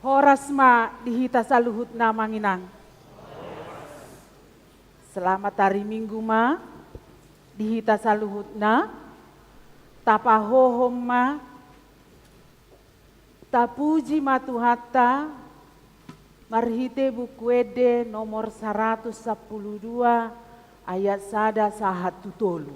Horasma dihita saluhut na manginang. Selamat hari Minggu ma dihita saluhut na tapahohom ma tapuji matuhatta marhite bukuede nomor 112 ayat sada sahat tutolu.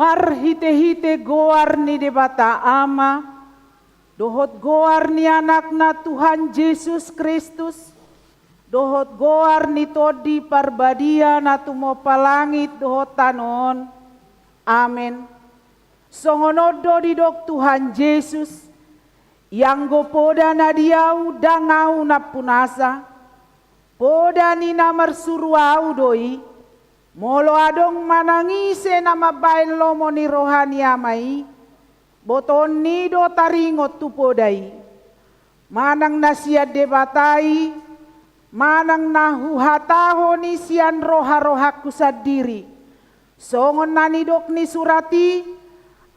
Marhite-hite goar ni debata ama, dohot goar ni anakna Tuhan Yesus Kristus, dohot goar ni todi parbadia na tumo palangit dohot tanon. Amen. Songonodo di dok Tuhan Yesus, yang go poda na diau dangau na punasa, poda ni namar suruau doi, molo adong manangise nama bain lomo ni rohani amai, boton ni do taringot tupodai, manang nasiat debatai, manang nahuhataho ni sian roha-rohaku sadiri, songon nani dok ni surati,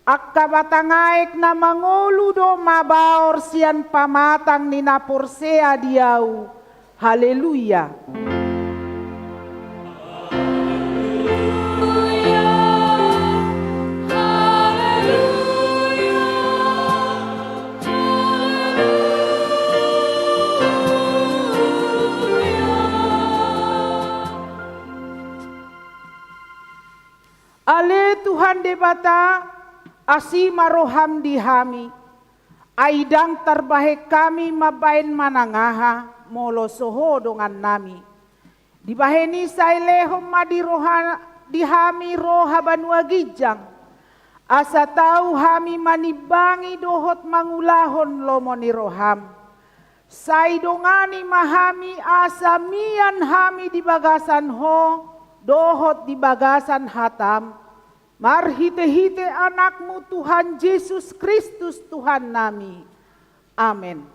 akka batangaek na mangolu do mabaor sian pamatang ni naporsea diau, haleluya. Ale Tuhan debata asima roham dihami, Aidang terbaik kami mabain manangaha molo soho dongan nami. Dibaheni say lehom dihami roha banua gijang. Asa tahu hami manibangi dohot mangulahon lomoni roham. Say dongani mahami asa mian hami di bagasan ho dohot di bagasan hatam. Marhite-hite anakmu Tuhan Yesus Kristus Tuhan nami. Amin.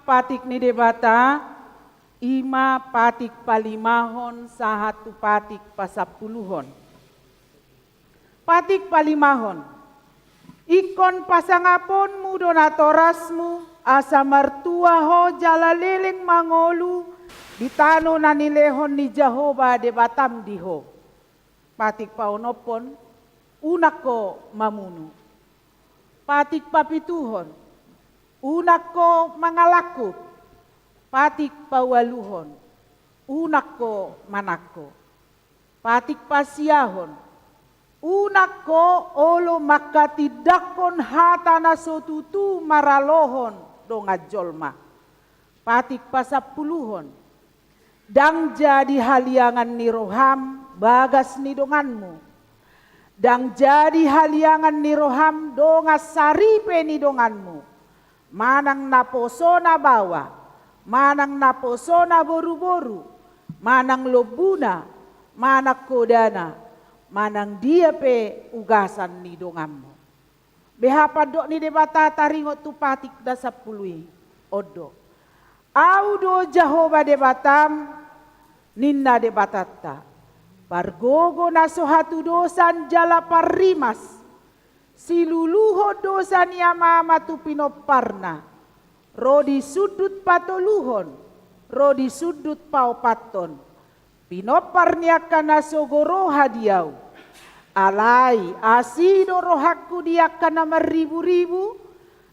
Patik ni debata, ima patik palimahon sahatu patik pasapuluhon. Patik palimahon, ikon pasangaponmu donatorasmu, asa mertua ho jalaleleng mangolu, ditano nanilehon ni Jehovah debatam diho. Patik paonopon, unako mamunu. Patik papituhon, unako mangalakut. Patik pawaluhon, unako manako. Patik pasiahon, unako olo makatidakon hatana sotutu maralohon donga jolma. Patik pasapuluhon, dang jadi haliangan ni roham bagas ni donganmu. Dang jadi haliangan ni roham donga saripe ni donganmu. Manang naposona bawa, manang naposona boru-boru, manang lobuna, manak kodana, manang dia pe ugasan ni dongammu. Behapa dok ni debata taringot tu patik dasapului odo. Audo Jehovah debatam ninna debatatta. Pargogo nasohatu dosan jala parimas. Siluluho dosa niama tu pinoparna. Rodi sudut patoluhon, rodi sudut paupaton. Pinoparnia kana sogoro hadiau. Alai asido rohaku dia kana maribu-ribu.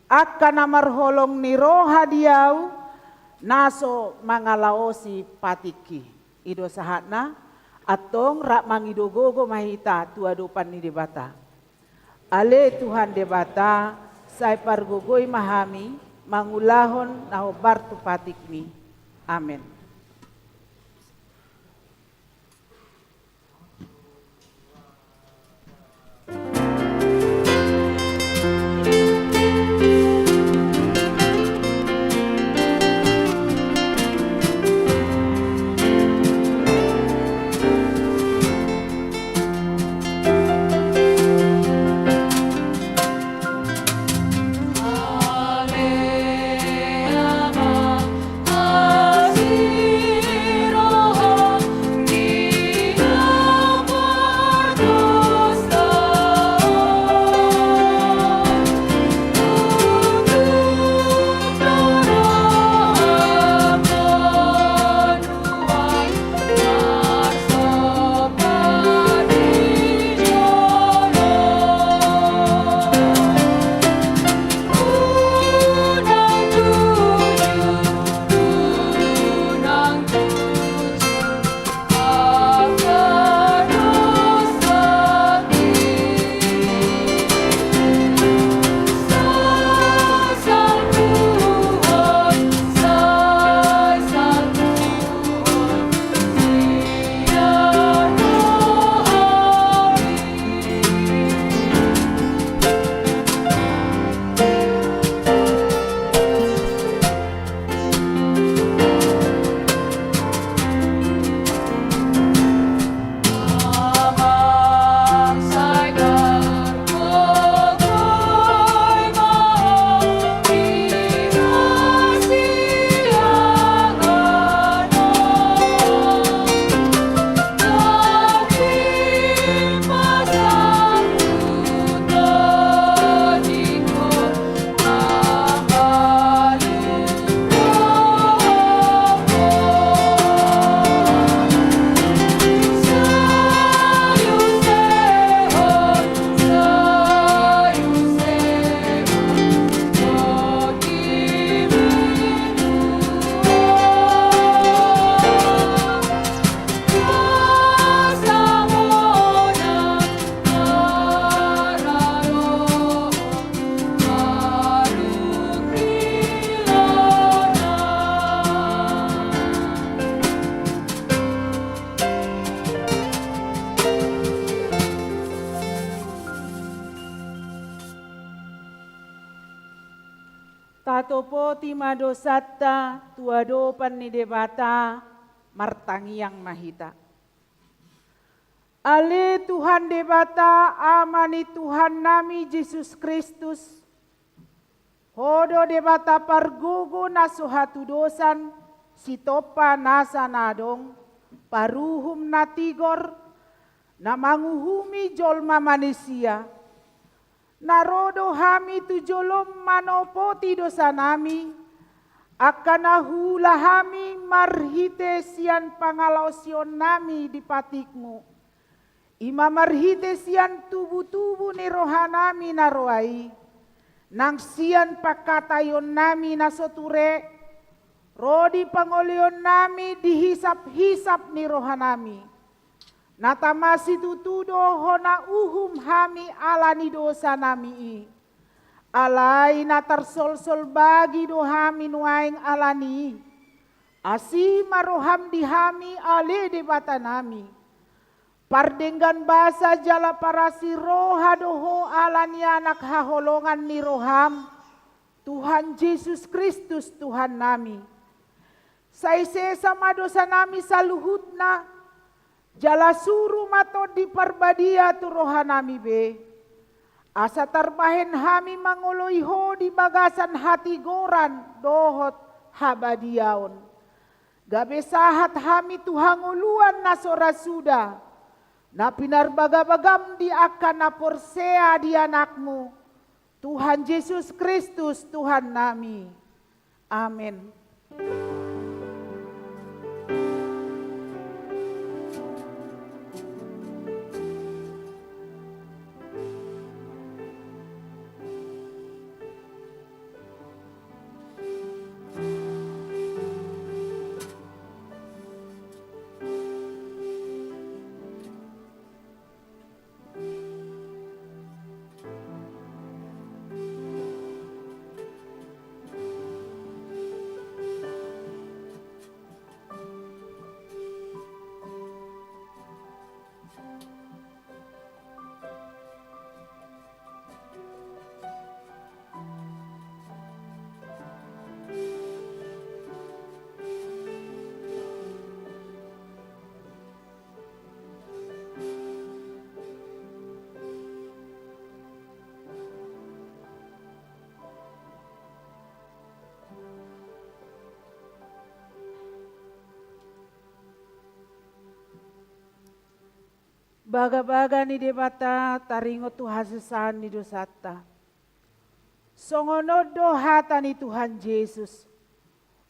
Akana marholong ni roha diau. Naso mangalaosi patiki. Ido sahatna atong rak mangidogogo mahita tuadupan ni debata. Ale Tuhan debata, saya pargogoi mahami, mangulahon nahobar tu patikmi. Amin. See topoti madosata tuadopan ni debata martangiang mahita. Ale Tuhan debata amani Tuhan nami Yesus Kristus. Hodo debata pargogo na suhatu dosan sitopa nasa nadong paruhum na tigor na manguhumi jolma manusia. Narodo hami tujolom manopoti dosa nami akan hula hami marhite sian pangalausion nami di patikmu. Ima marhite sian tubuh-tubuh ni rohanami naroai. Nang sian pakatayon nami nasoture. Rodi pangolion nami dihisap-hisap ni rohanami. Natamasi tutudo hona uhum hami alani dosa nami. Alai natarsol-sol bagi dohami nuaing alani. Asi maroham dihami ale debata nami. Pardenggan basa jala parasi roha doho alani anak haholongan ni roham. Tuhan Yesus Kristus Tuhan nami. Saise sama dosa nami saluhutna. Jala suru mato di parbadia tu roha nami be. Asa tarbahen hami mangoloiho di bagasan hati goran dohot habadiaon. Gabe sahat hami tuhanguluan nasora suda. Na pinarbagabagam di akan na porsea di anakmu. Tuhan Yesus Kristus Tuhan nami. Amin. Baga-baga ni debata taringo tuhasesan ni dosata. Songono dohata ni Tuhan Yesus.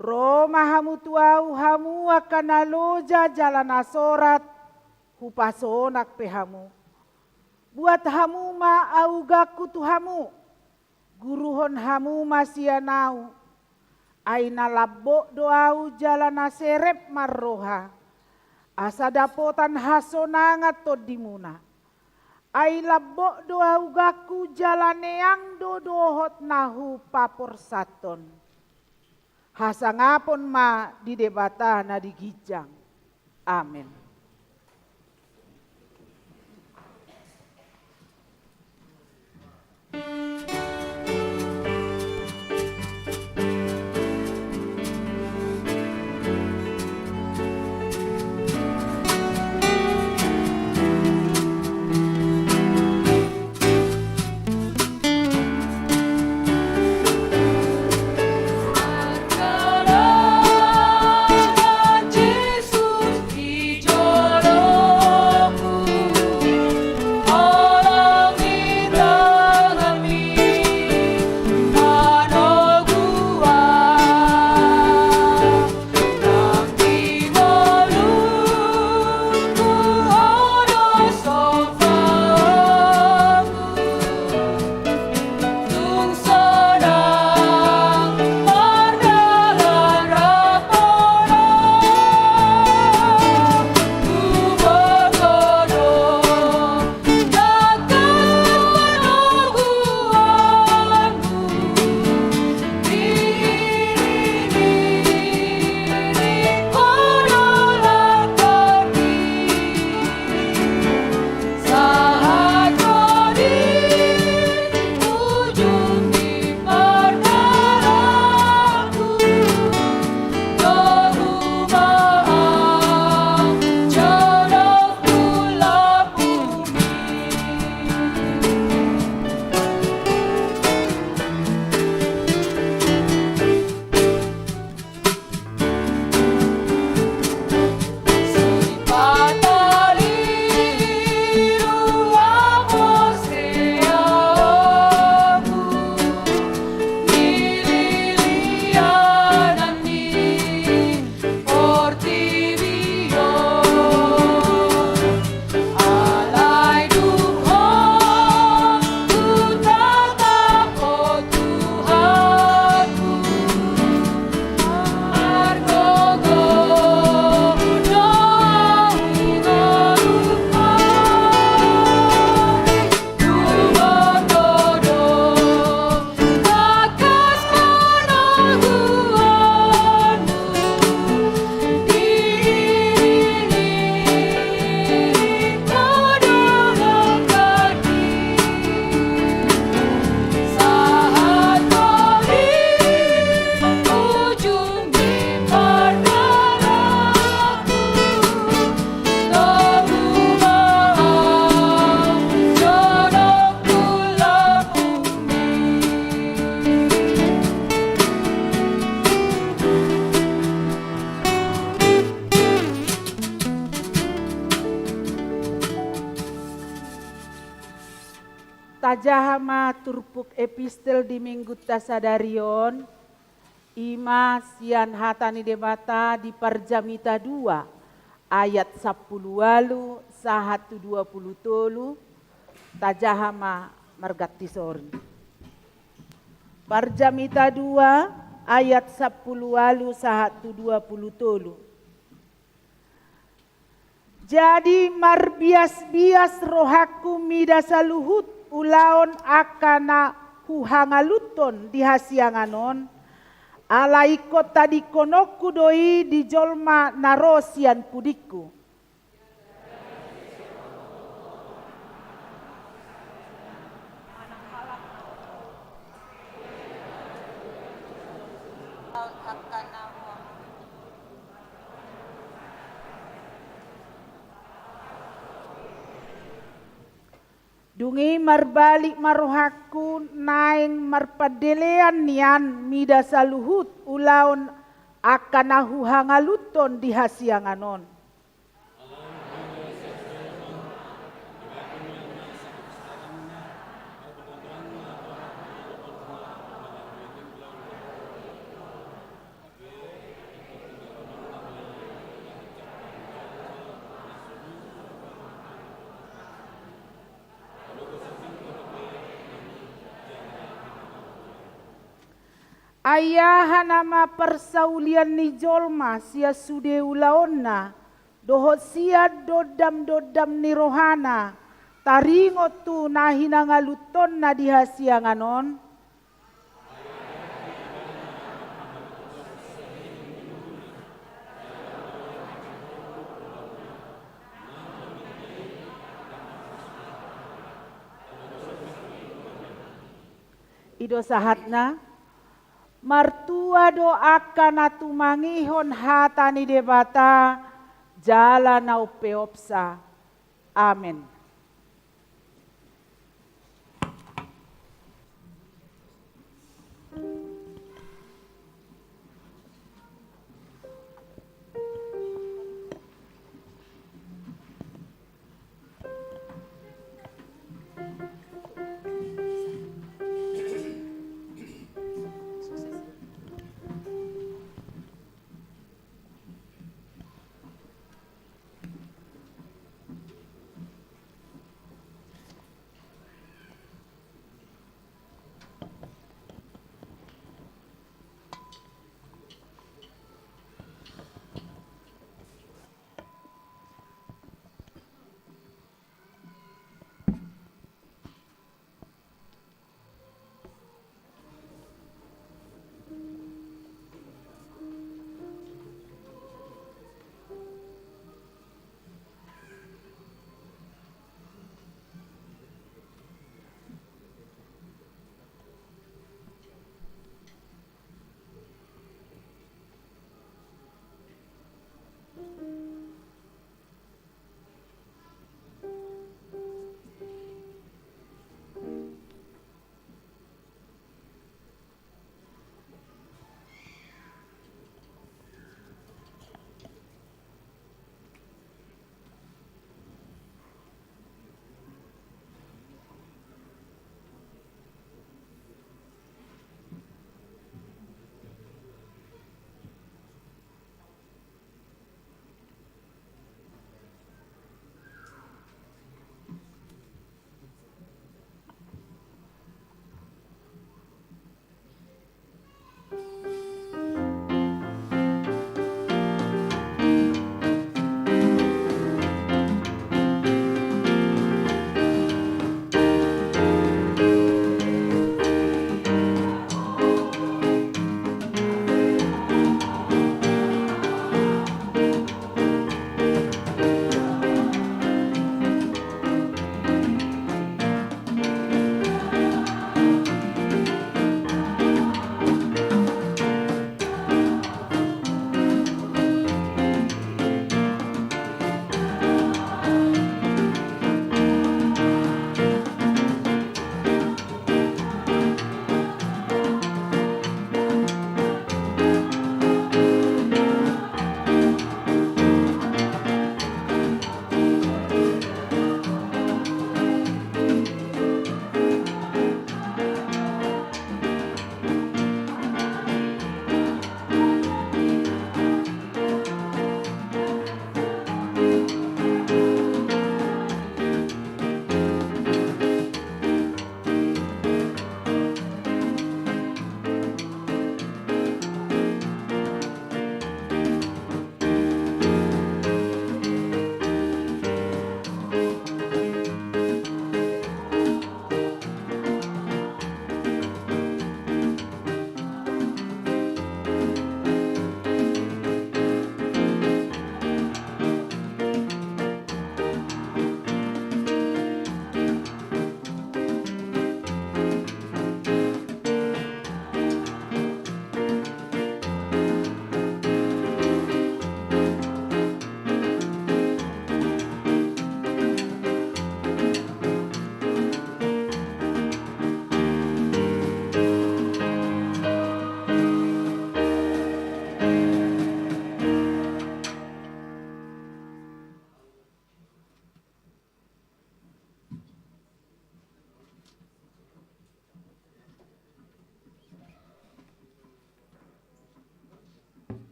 Roma hamu tuau hamu akan aloja jalan asorat hupasonak pehamu. Buat hamu ma augaku tuhamu. Guruhon hamu masianau. Aina labbo doau jalan aserep marroha. Asa dapotan hasonangat to dimuna. Ai labbo doa ugaku jalaneang dodohot nahu papor saton. Hasangapon ma di debata na digijang. Amin. Jesus, tajahama turpuk epistel di minggu tasadarion, ima sian hatani debata di Parjamita 2 ayat 10 sahatu 20 tolu tajahama margati sorni. Parjamita 2 ayat 10 sahatu 20 tolu. Jadi marbias-bias rohaku midasa luhut ulaon akana huhangaluton di hasianganon alaiko tadi konoku doi di jolma narosian pudiku. Dungi marbalik marohaku naing marpadelean nian mida saluhut ulaon akanahu hangaluton di hasianganon. Ayah nama persaulian ni jolma sia sude ulaonna dohot sia dodam ni rohana taringo tu nahina ngaluton na dihasianganon. Ido sahatna martua doakan atu mangihon hatani debata jalan au peopsa. Amin.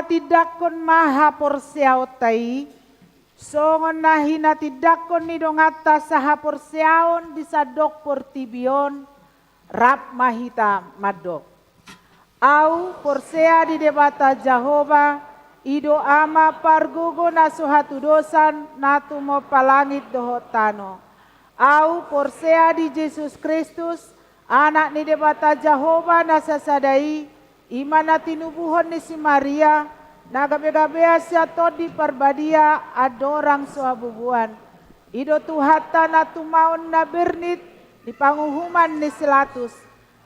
Tidakon maha porsiautai, songon nahina tidakon ni dongata saha porsiaon disadok portibion, rap mahita madok. Au porsea di debata Jehova, ido ama pargogo na suhatu dosan natu mo palangit dohotano. Au porsea di Yesus Kristus, anak ni debata Jehova na sasadai, imana tinubuhon ni si Maria, nagabe-gabea siya to di parbadia adorang suabubuan. Ido tuhata na tumaon na bernit di panguhuman ni Silatus.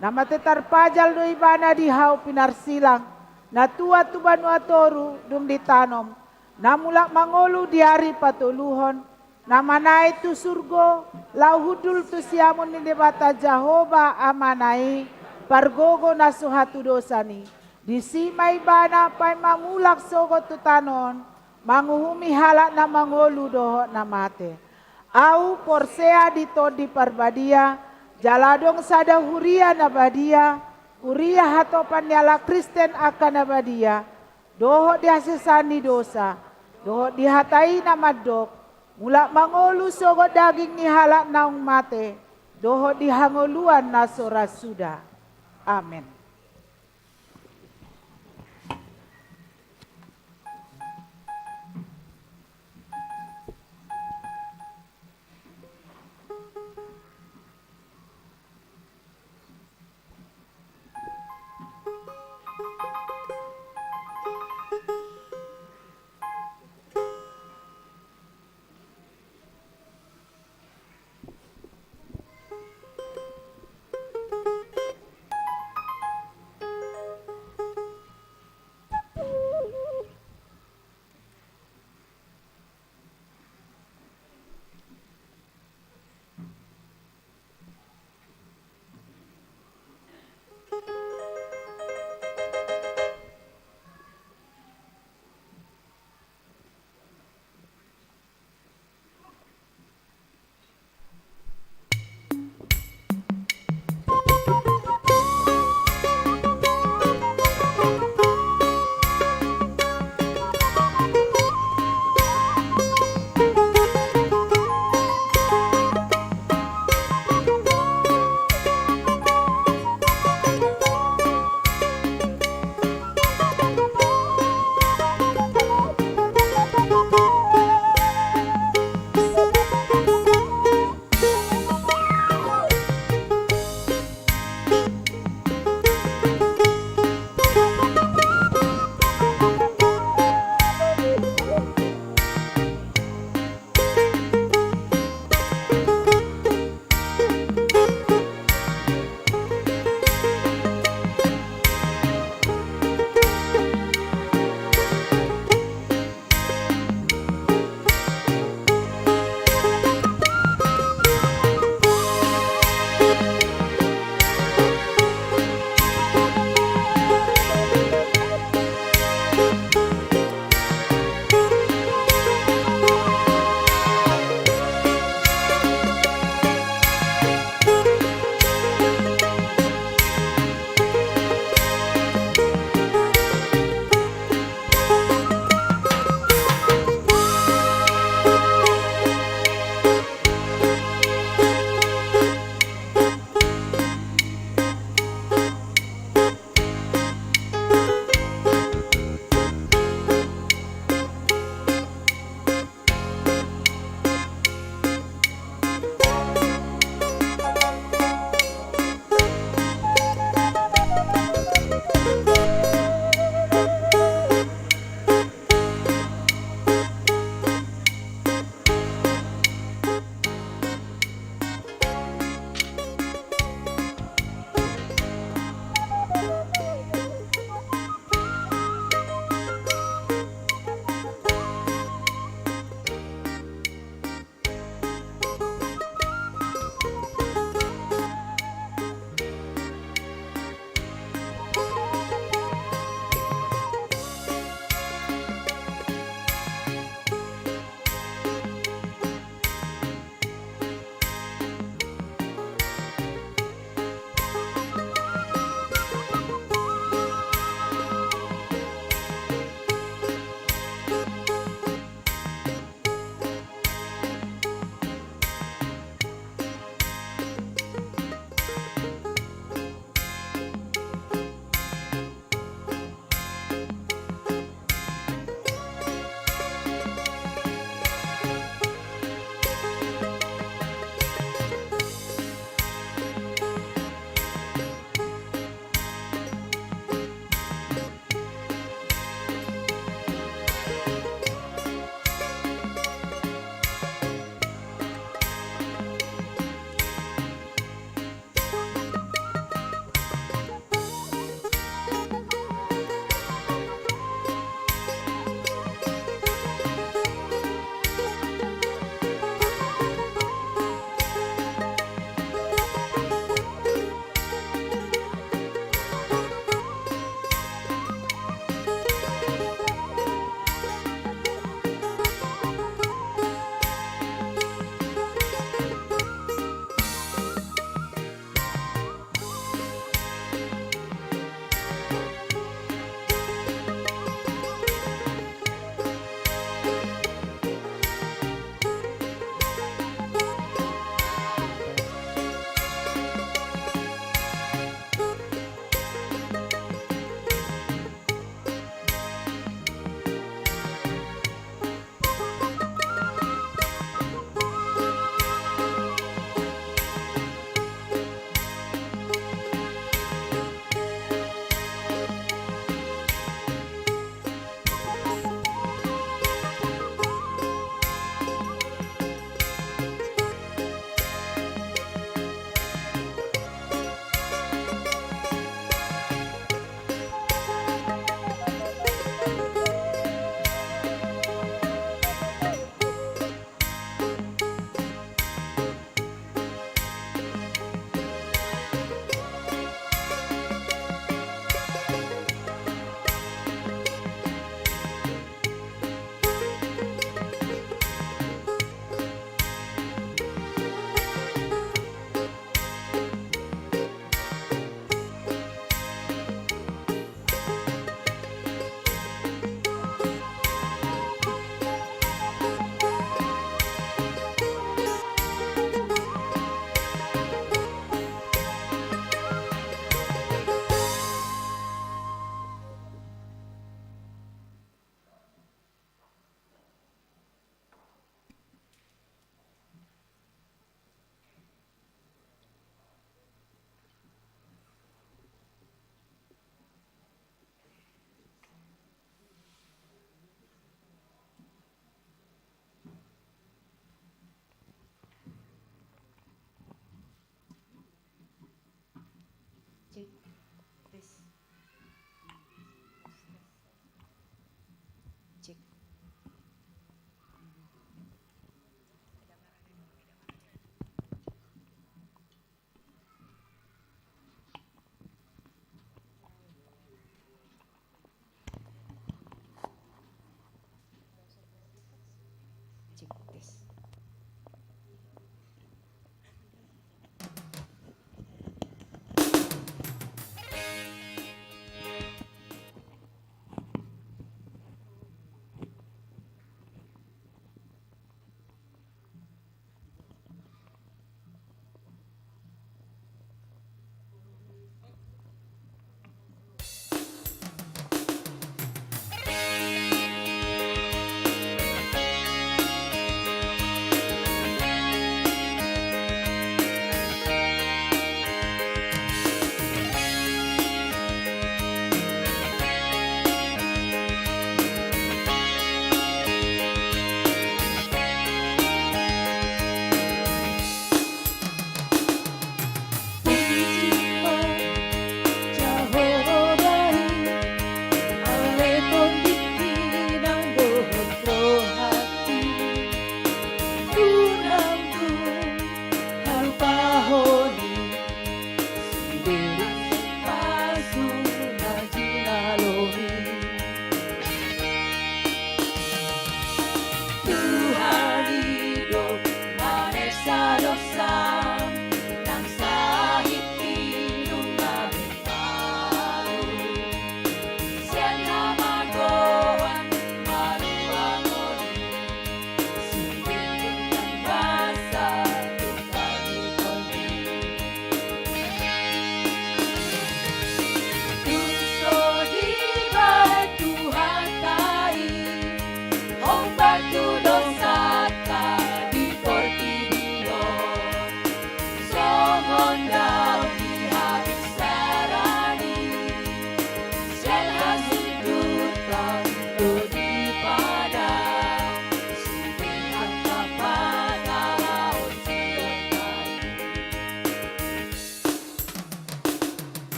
Na matetarpajal do ibana di hau pinarsilang. Na tua tubanu atoru dum ditanom. Na mulak mangolu di hari patuluhon. Na manai tu surgo lau hudul tu siamun ni debata Jehova amanai. Pargogo na suhatu dosani. Di simay bana pay mamulak sogot tutanon, manguhumi halak na mangolu doho na mate. Au porsea dito di parbadia, jaladong sada huria na badia, huria hatopan nyala Kristen akan na badia, doho diasesani dosa, doho dihatai na madok, mulak mangolu sogot daging ni halak naung mate, doho dihangoluan na sorasuda. Amin.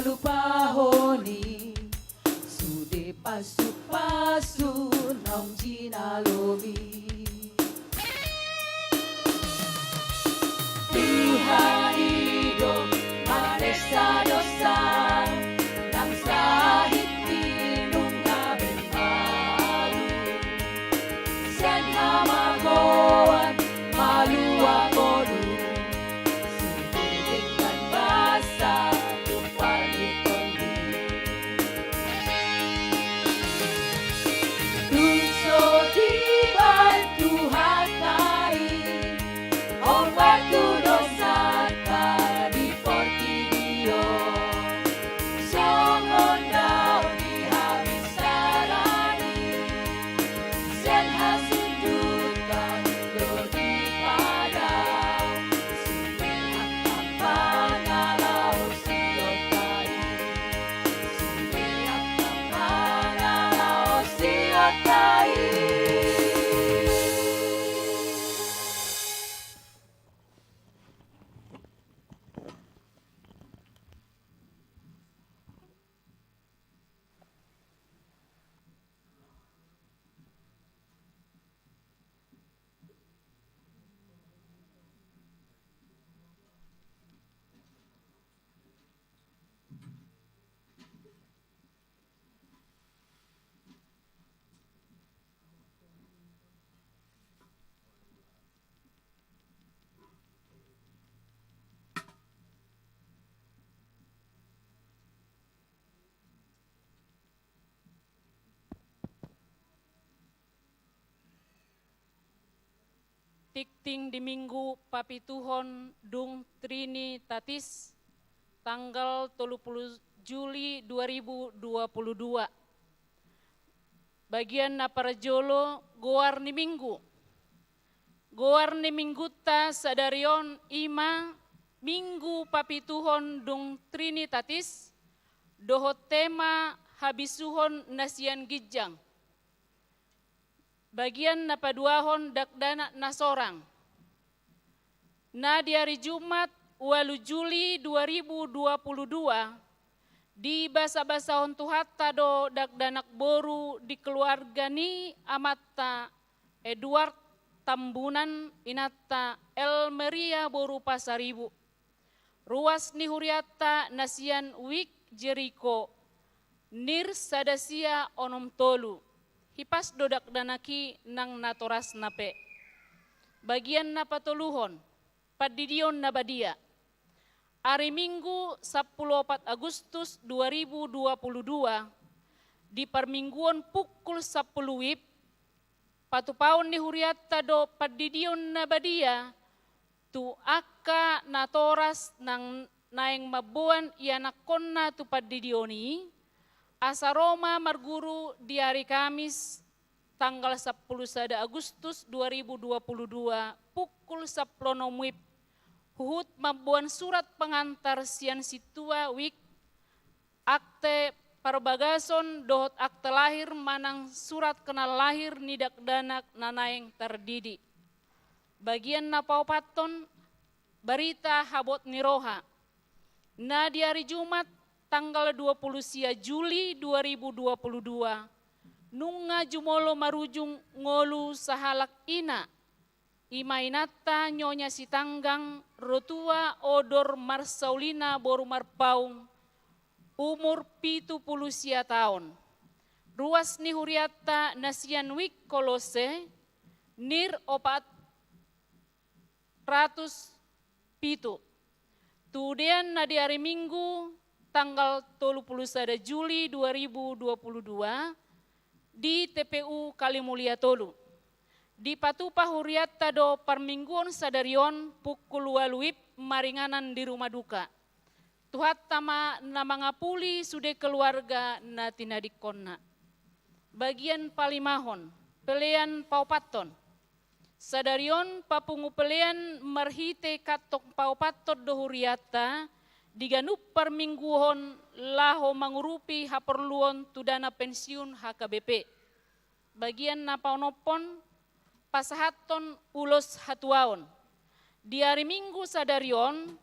malupahoni sude pasu-pasu naum jinalobi. Tuhan hidup manesa dosa nang sahit tinung kabin malu sen hamagoan malu akodu sudikan basa tupalikondi tunso tiban Tuhan kai on waktu dosa di portidio songon daun di habis sarani sen hasundukan dodi padau sumeak pangalau siotai sumeak pangalau siotai. Tikting di Minggu Papituhon Dung Trinitatis tanggal 30 Juli 2022. Bagian naparajolo goar ni Minggu. Goar ni Minggu ta sadarion ima Minggu Papituhon Dung Trinitatis doho tema habisuhon nasian gijang. Bagian napaduahon dakdana nasorang. Na di hari Jumat 8 Juli 2022 di basa-basahon tuhatta do dakdanak boru di keluarga ni amatta Edward Tambunan inatta Elmeria boru pasaribu. Ruas ni huriata nasian wik Jericho nir sadasia onom tolu. Hipas dodak danaki nang natoras nape. Bagian napatuluhon, padidion nabadia. Hari Minggu 14 Agustus 2022 di permingguan pukul 10 WIB patupaon ni huriata do padidion nabadia tu akka natoras nang naeng mabuan ianakonna tu padidioni asa Roma marguru di hari Kamis tanggal 10 Agustus 2022 pukul 10 WIB huhut mabuan surat pengantar sian situa wik akte parbagason dohot akte lahir manang surat kenal lahir nidak danak nanaeng terdidi. Bagian napaupaton berita habot niroha. Na di hari Jumat tanggal 20 Juli 2022 nunga jumolo marujung ngolu sahalak ina imainata nyonya sitanggang rotua odor marsaulina boru marpaung umur 70 tahun. Ruas ni huriata nasian wik kolose nir 400 Tudian na di hari Minggu tanggal 31 Juli 2022 di TPU Kalimulia Tolu. Di patupa huriata do permingguan sadarion pukul 8 WIB maringanan di rumah duka. Tuhat tama na mga puli sude keluarga na tinadikonna. Bagian palimahon, pelean paupaton. Sadarion papungu pelean marhite katok paupatot do huriata diganup permingguhon laho mangurupi haperluon tu dana pensiun HKBP. Bagian napaunopon pasahaton ulos hatuaon. Di hari Minggu sadarion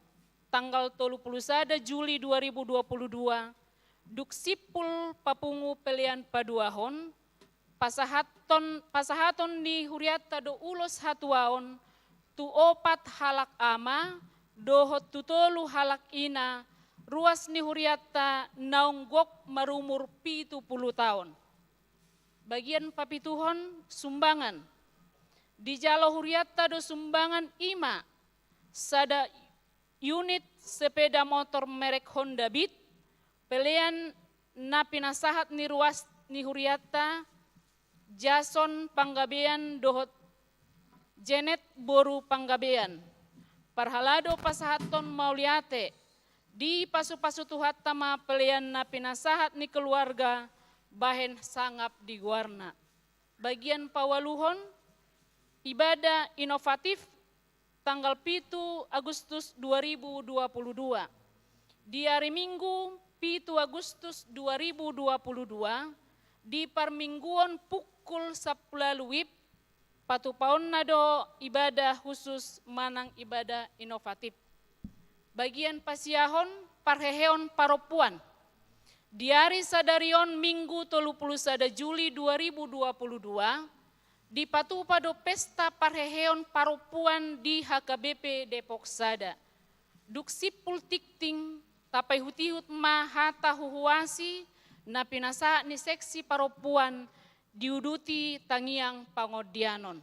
tanggal 31 Juli 2022 Duksipul Papungu Pelian Paduahon pasahaton ni huriata do ulos hatuaon tu opat halak ama dohot tutolu halak ina ruas ni huriata naunggok marumur 70 tahun. Bagian papituhon sumbangan di jalo huriata do sumbangan ima sada unit sepeda motor merek Honda Beat pelian na pinasahat ni ruas ni huriata Jason Panggabean dohot Janet Boru Panggabean parhalado pasahaton mauliate di pasu-pasu tuhat tama pelian na pinasahat ni keluarga bahen sangap di guarna. Bagian pawaluhon ibadah inovatif tanggal 7 Agustus 2022. Di hari Minggu 7 Agustus 2022 di parmingguan pukul 10 WIB patupaon nado ibadah khusus manang ibadah inovatif. Bagian pasiahon parheheon paropuan. Di hari sadarion Minggu 31 Juli 2022 di patupado pesta parheheon paropuan di HKBP Depok Sada. Duksipul tikting tapai hutihut mahata huhuasi na pinasa ni seksi paropuan diuduti tangiang pangodianon.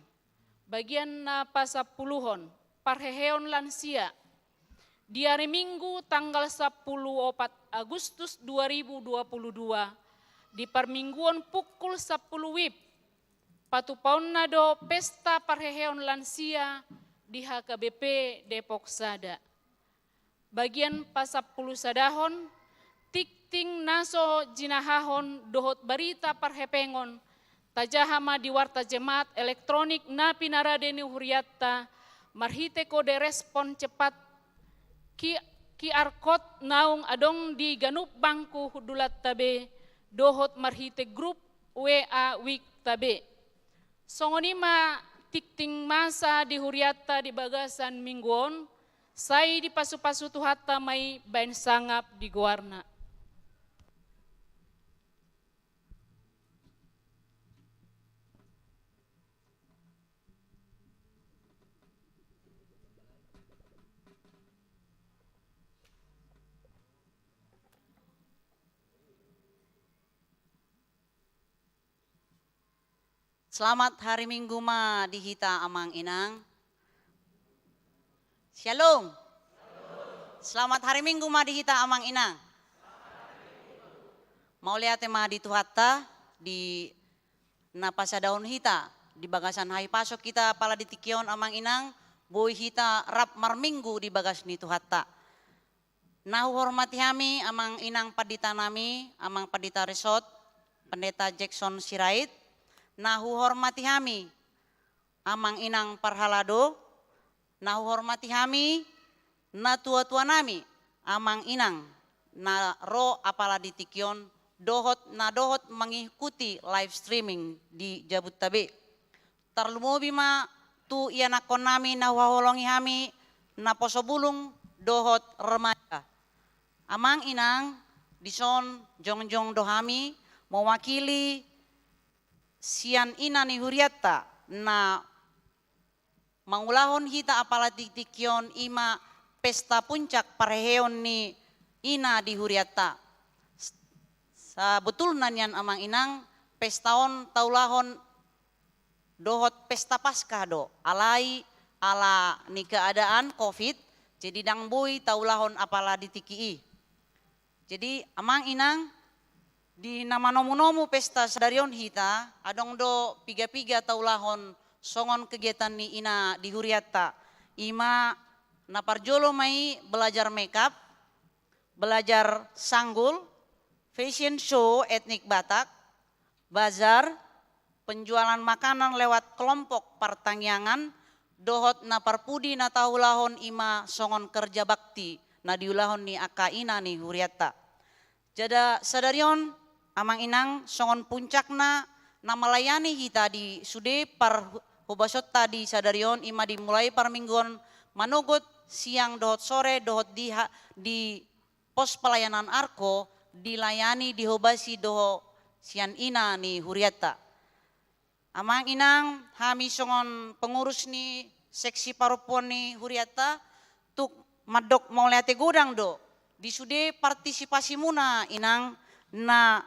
Bagian na pasapuluhon parheheon lansia. Di hari Minggu tanggal 10 Agustus 2022 di parmingguan pukul 10 WIB patupaon nado pesta parheheon lansia di HKBP Depok Sada. Bagian pasapulu sadahon, tikting naso jinahahon dohot barita parhepengon, tajahama di warta jemaat elektronik na pinaradeni huriatta, marhite kode respon cepat, QR code naung adong di ganup bangku hudulat tabe, dohot marhite grup WA Wik tabe. Songonima tikting masa di huriata di bagasan mingguon, sai di pasu-pasu tuhata mai bain sangap di guarna. Selamat hari Minggu ma dihita amang inang. Shalom. Selamat hari Minggu ma dihita amang inang. Mau lihat ma di tuhata di napasa daun hita di bagasan hai pasok kita pala di tikion amang inang boy hita rap mar minggu di bagas ni tuhata. Nahu hormati kami amang inang padita nami amang padita resort pendeta Jackson Sirait. Nahu hormati kami amang inang parhalado, nahu hormati kami na tua-tua nami amang inang na ro apala di tikion dohot mengikuti live streaming di Jabodetabek. Tarlumobi ma tu ianakon nami na waholongi kami na posobulung dohot remaja. Amang inang dison jong-jong dohami mewakili sian ina ni huriata na mangulahon hita apala tikyon ima pesta puncak pareheon ni ina di huriata. Sa betul nanyan amang inang pestaon taulahon dohot pesta paskah do alai ala ni keadaan covid jadi dang boy taulahon apala ditiki. Jadi amang inang di nama nomu-nomu pesta sadarion hita, adong do piga-piga taulahon songon kegiatan ni ina di huriata. Ima naparjolo mai belajar makeup, belajar sanggul, fashion show etnik Batak, bazar, penjualan makanan lewat kelompok partangyangan, dohot naparpudi na taulahon ima songon kerja bakti, na diulahon ni aka ina ni huriata. Jada sadarion amang inang songon puncakna na melayani hita di sude par hubasot tadi sadarion ima dimulai par mingguan manugot siang dohot sore dohot di pos pelayanan Arko dilayani dihobasi doho sian ina ni huriata. Amang inang hami songon pengurus ni seksi parupuan ni huriata tuk madok mau liate godang do. Di sude partisipasi muna inang na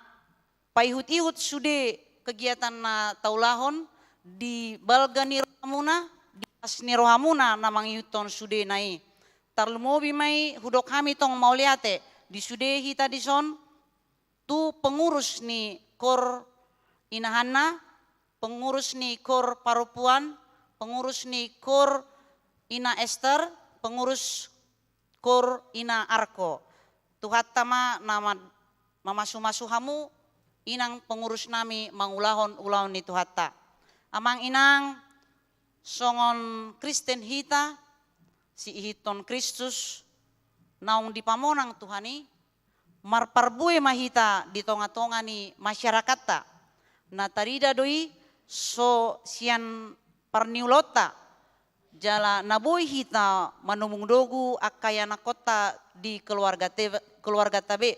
paihut-ihut sude kegiatan na taulahon di balga ni rohamuna di pas ni rohamuna namang yuton sude nai. Tarlumobi mai hudok kami tong mau liate di sude hita dison tu pengurus ni kor inahanna, pengurus ni kor parupuan, pengurus ni kor ina Esther, pengurus kor ina Arko. Tuhat tama nama mamasu-masu hamu inang pengurus nami mangulahon ni tuhatta. Amang inang songon Kristen hita si ihiton Kristus naung di pamonang Tuhani marparbue mahita di tonga-tonga ni masyarakat ta. Na tarida doi so sian parniulota jala naboi hita manumung dogu akayana kota di keluarga tabe.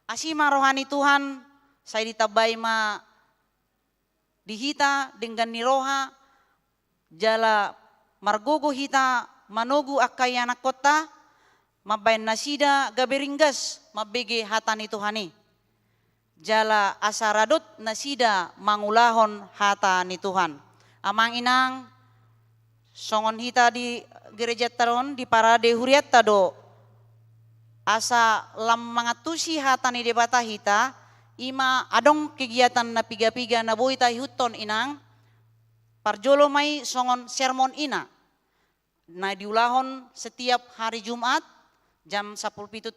Asima rohani Tuhan saya ditabai ma dihita dengan niroha jala margogo hita manogu akayana kota mabain nasida gaberinggas mabege hatani Tuhani. Jala asaradot nasida mangulahon hatani Tuhan. Amang inang songon hita di gereja taron di parade huriatta do asa lam mangatusi hatani debata hita ima adong kegiatan na piga-piga na boita huton inang parjolo mai songon sermon ina na diulahon setiap hari Jumat jam 10.30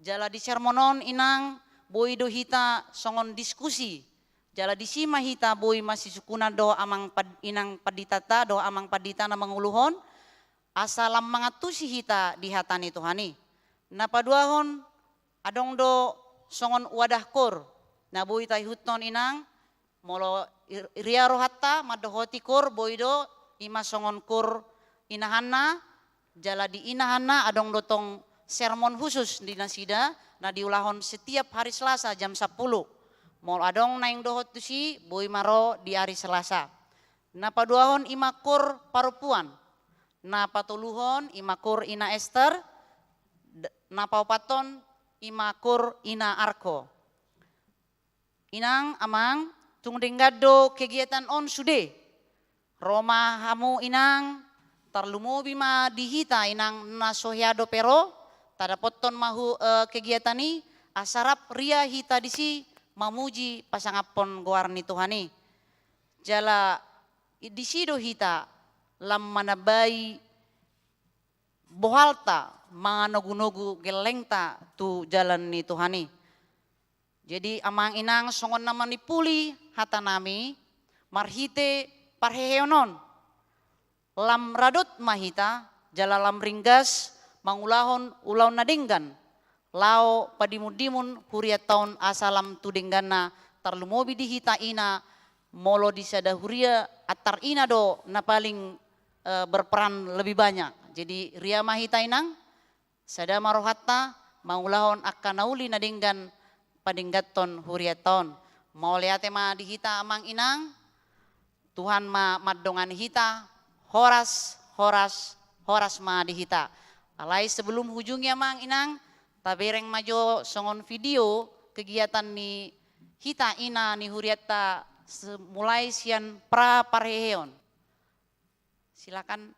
jala di sermonon inang boi do hita songon diskusi jala di sima hita boi masih sukuna do amang inang paditata do amang padita na manguluhon asalam mangatusi hita di hatani Tuhani. Na paduahon adong do songon wadah kor na boi tai huton inang molo ria rohatta madohoti kor boi do ima songon kor inahanna jala di inahanna adong dotong sermon khusus di nasida na diulahon setiap hari Selasa jam 10. Mol adong naing dohot tusi boi maro di hari Selasa. Na paduahon ima kor parupuan. Na patuluhon ima kor ina Esther. Na paupaton ima kor ina Arko. Inang amang tungdenggado kegiatan on sude. Roma hamu inang tarlumobi ma dihita inang nasohyado pero tada poton mahu kegiatan ni asarap ria hita disi mamuji pasangapon goarni Tuhani. Jala disido hita lam manabai bohalta manganogu-nogu gelengta tu jalan ni Tuhani. Jadi amang inang songon naman puli hata nami marhite parheheonon lam radot mahita jala lam ringgas mangulahon ulau nadenggan lao padimun-dimun huriat tahun asalam tudenggana tarlumobi dihita ina molo disada huria atar ina do na paling berperan lebih banyak. Jadi ria mahita inang sada marohatta mangulahon akkanauli nadenggan padenggaton huriat tahun mau liate ma dihita amang inang Tuhan ma madongan hita horas ma dihita. Alai sebelum hujungnya mang inang tabereng majo songon video kegiatan ni hita ina ni huriata mulai sian pra parheheon. Silakan.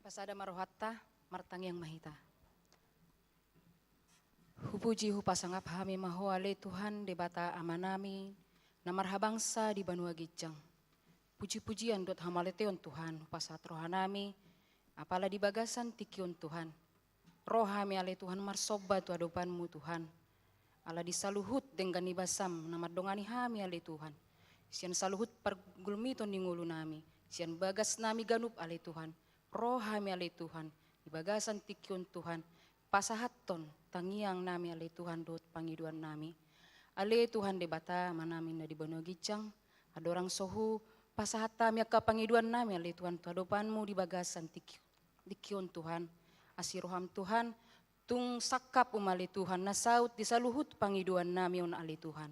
Tapasada marohatta, martang yang mahita. Hupuji hupasangap hami mahoale Tuhan debata amanami, namarhabangsa di Banua Gijang. Puji-pujian dot hamaleteon Tuhan, hupasat rohanami, apala di bagasan tikion Tuhan. Rohami ale Tuhan marsoba tu adopanmu Tuhan. Ala disaluhut dengan ibasam, namadongani hami ale Tuhan. Sian saluhut pergulmiton ningulu nami, sian bagas nami ganup ale Tuhan. Rohami ale Tuhan, di bagasan tikion Tuhan, pasahaton tangiang nami ale Tuhan dot pangiduan nami. Ale Tuhan debata manamin na di Banua Gijang, adorang sohu pasahat kami ka pangiduan nami ale Tuhan tadopanmu di bagasan tikion Tuhan. Asiroham Tuhan, tung sakap umali Tuhan, nasaut di saluhut pangiduan nami on ale Tuhan.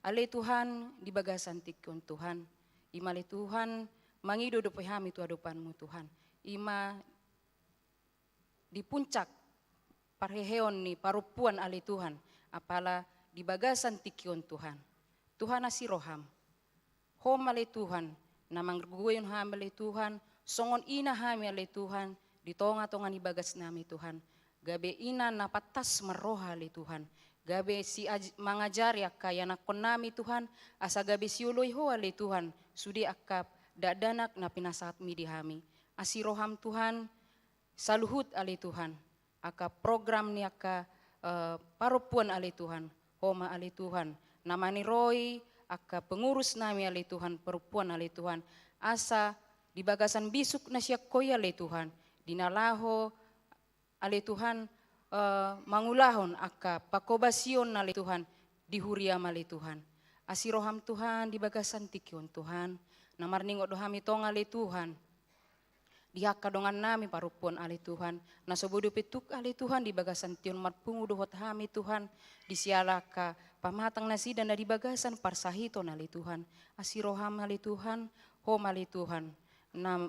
Ale Tuhan di bagasan tikion Tuhan, imali Tuhan mangido do pehami tu adopanmu Tuhan. Ima di puncak parheheon ni parupuan ali Tuhan, apala di bagasan tikion Tuhan. Tuhan asiroham, hom ali Tuhan, namang guguyon hami ali Tuhan, songon ina hami ali Tuhan, di tonga-tonga ni bagas nami Tuhan. Gabe ina napatas meroha ali Tuhan. Gabe si mangajari akka yanakon nami Tuhan, asa gabe siuloy ho ali Tuhan, sudi akap dadanak na pinasat mi di hami. Asiroham Tuhan, saluhut ali Tuhan, aka program ni aka parupuan ali Tuhan, homa ali Tuhan, namani Roy, aka pengurus nami ali Tuhan, parupuan ali Tuhan, asa di bagasan bisuk na siya koy ali Tuhan, dinalaho ali Tuhan, mangulahon aka pakobasyon ali Tuhan, dihuriam ali Tuhan. Asiroham Tuhan, di bagasan tikion Tuhan, namarningot dohami tong ali Tuhan, dihaka dongan nami parupon ali Tuhan, nasobodo petuk ali Tuhan di bagasan tion marpungu dohot hami Tuhan, disialaka pamatang nasida na di bagasan parsahiton ali Tuhan, asiroham ali Tuhan, hom ali Tuhan, na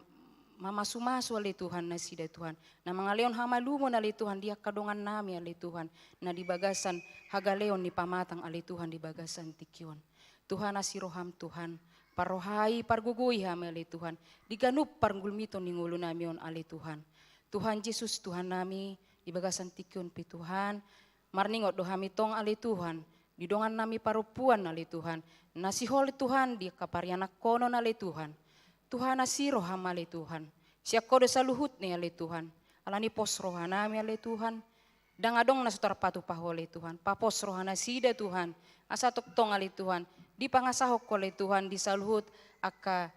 mamasumasu ali Tuhan nasida Tuhan, na mga leon hamalumon ali Tuhan, dihaka dongan nami ali Tuhan, na di bagasan hagaleon ni pamatang ali Tuhan di bagasan tikion. Tuhan asiroham Tuhan, parohai pargugui hami ali Tuhan, diganup pargulmito ningulo nami on ali Tuhan. Tuhan Yesus Tuhan nami, di bagasan tikion pi Tuhan, marningot dohami tong ali Tuhan, didongan nami parupuan ali Tuhan, nasihol Tuhan di kaparianak konon ali Tuhan. Tuhan asiroham ali Tuhan, siya kodo saluhut ni ali Tuhan, alani pos roha nami ali Tuhan, dangadong nasutar patu pahole Tuhan, papos roha nasida Tuhan, asa toktong ali Tuhan, di pangasahok ko ali Tuhan, di saluhut aka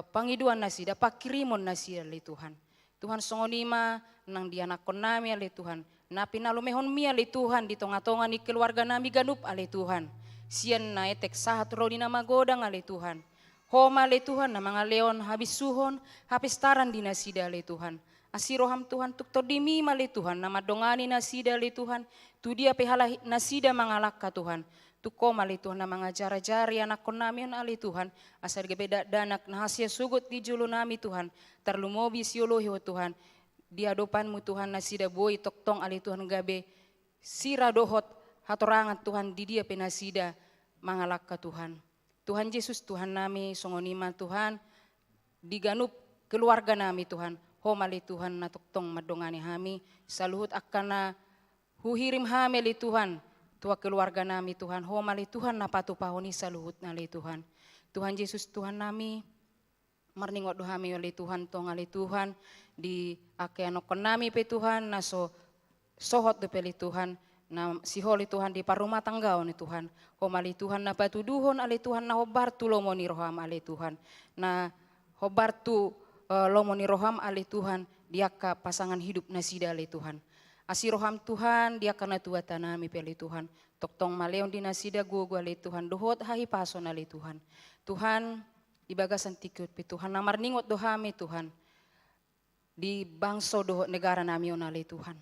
pangiduan nasida, pakirimon nasida ali Tuhan. Tuhan songonima nang dianakon nami ali Tuhan, na pinalumehon mi ali Tuhan, di tonga-tonga ni keluarga nami ganup ali Tuhan, siyan na etek sahat rodi na magodang ali Tuhan. Homa ali Tuhan na mga leon habis suhon, habis taran di nasida ali Tuhan. Asiroham Tuhan tukto dimi mali Tuhan, na madongani nasida ali Tuhan, tu dia pehala nasida mangalaka Tuhan. Tuko mali Tuhan na mga jara-jari anak kon namin ali Tuhan, asal gebeda danak na hasya sugot di julo nami Tuhan, tarlumobi siyolohi o Tuhan, di adopanmu Tuhan nasida boy toktong ali Tuhan gabe, sira dohot hatorangan Tuhan di dia penasida mangalaka Tuhan. Tuhan Yesus Tuhan nami, songonima Tuhan, diganup keluarga nami Tuhan, homali Tuhan na tuktong madongani hami, saluhut akan na huhirim hami li Tuhan, tua keluarga nami Tuhan, homali Tuhan na patupahoni saluhut na li Tuhan. Tuhan Yesus Tuhan nami, marningot dohami oli Tuhan tong ali Tuhan, di akeanokon nami pe Tuhan, na sohot de peli Tuhan, na siholi Tuhan di parumah tanggao ni Tuhan, homali Tuhan na patuduhon ali Tuhan na hobartu lomoni roham ali Tuhan, na hobartu lomoni roham ali Tuhan, diaka pasangan hidup nasida ali Tuhan. Asiroham Tuhan, diaka na tua tanami peli Tuhan, toktong maleon di nasida gugu ali Tuhan, dohot hahi pason ali Tuhan. Tuhan, di bagasan tikut pi Tuhan, namar ningot dohami Tuhan, di bangso dohot negara nami on ali Tuhan.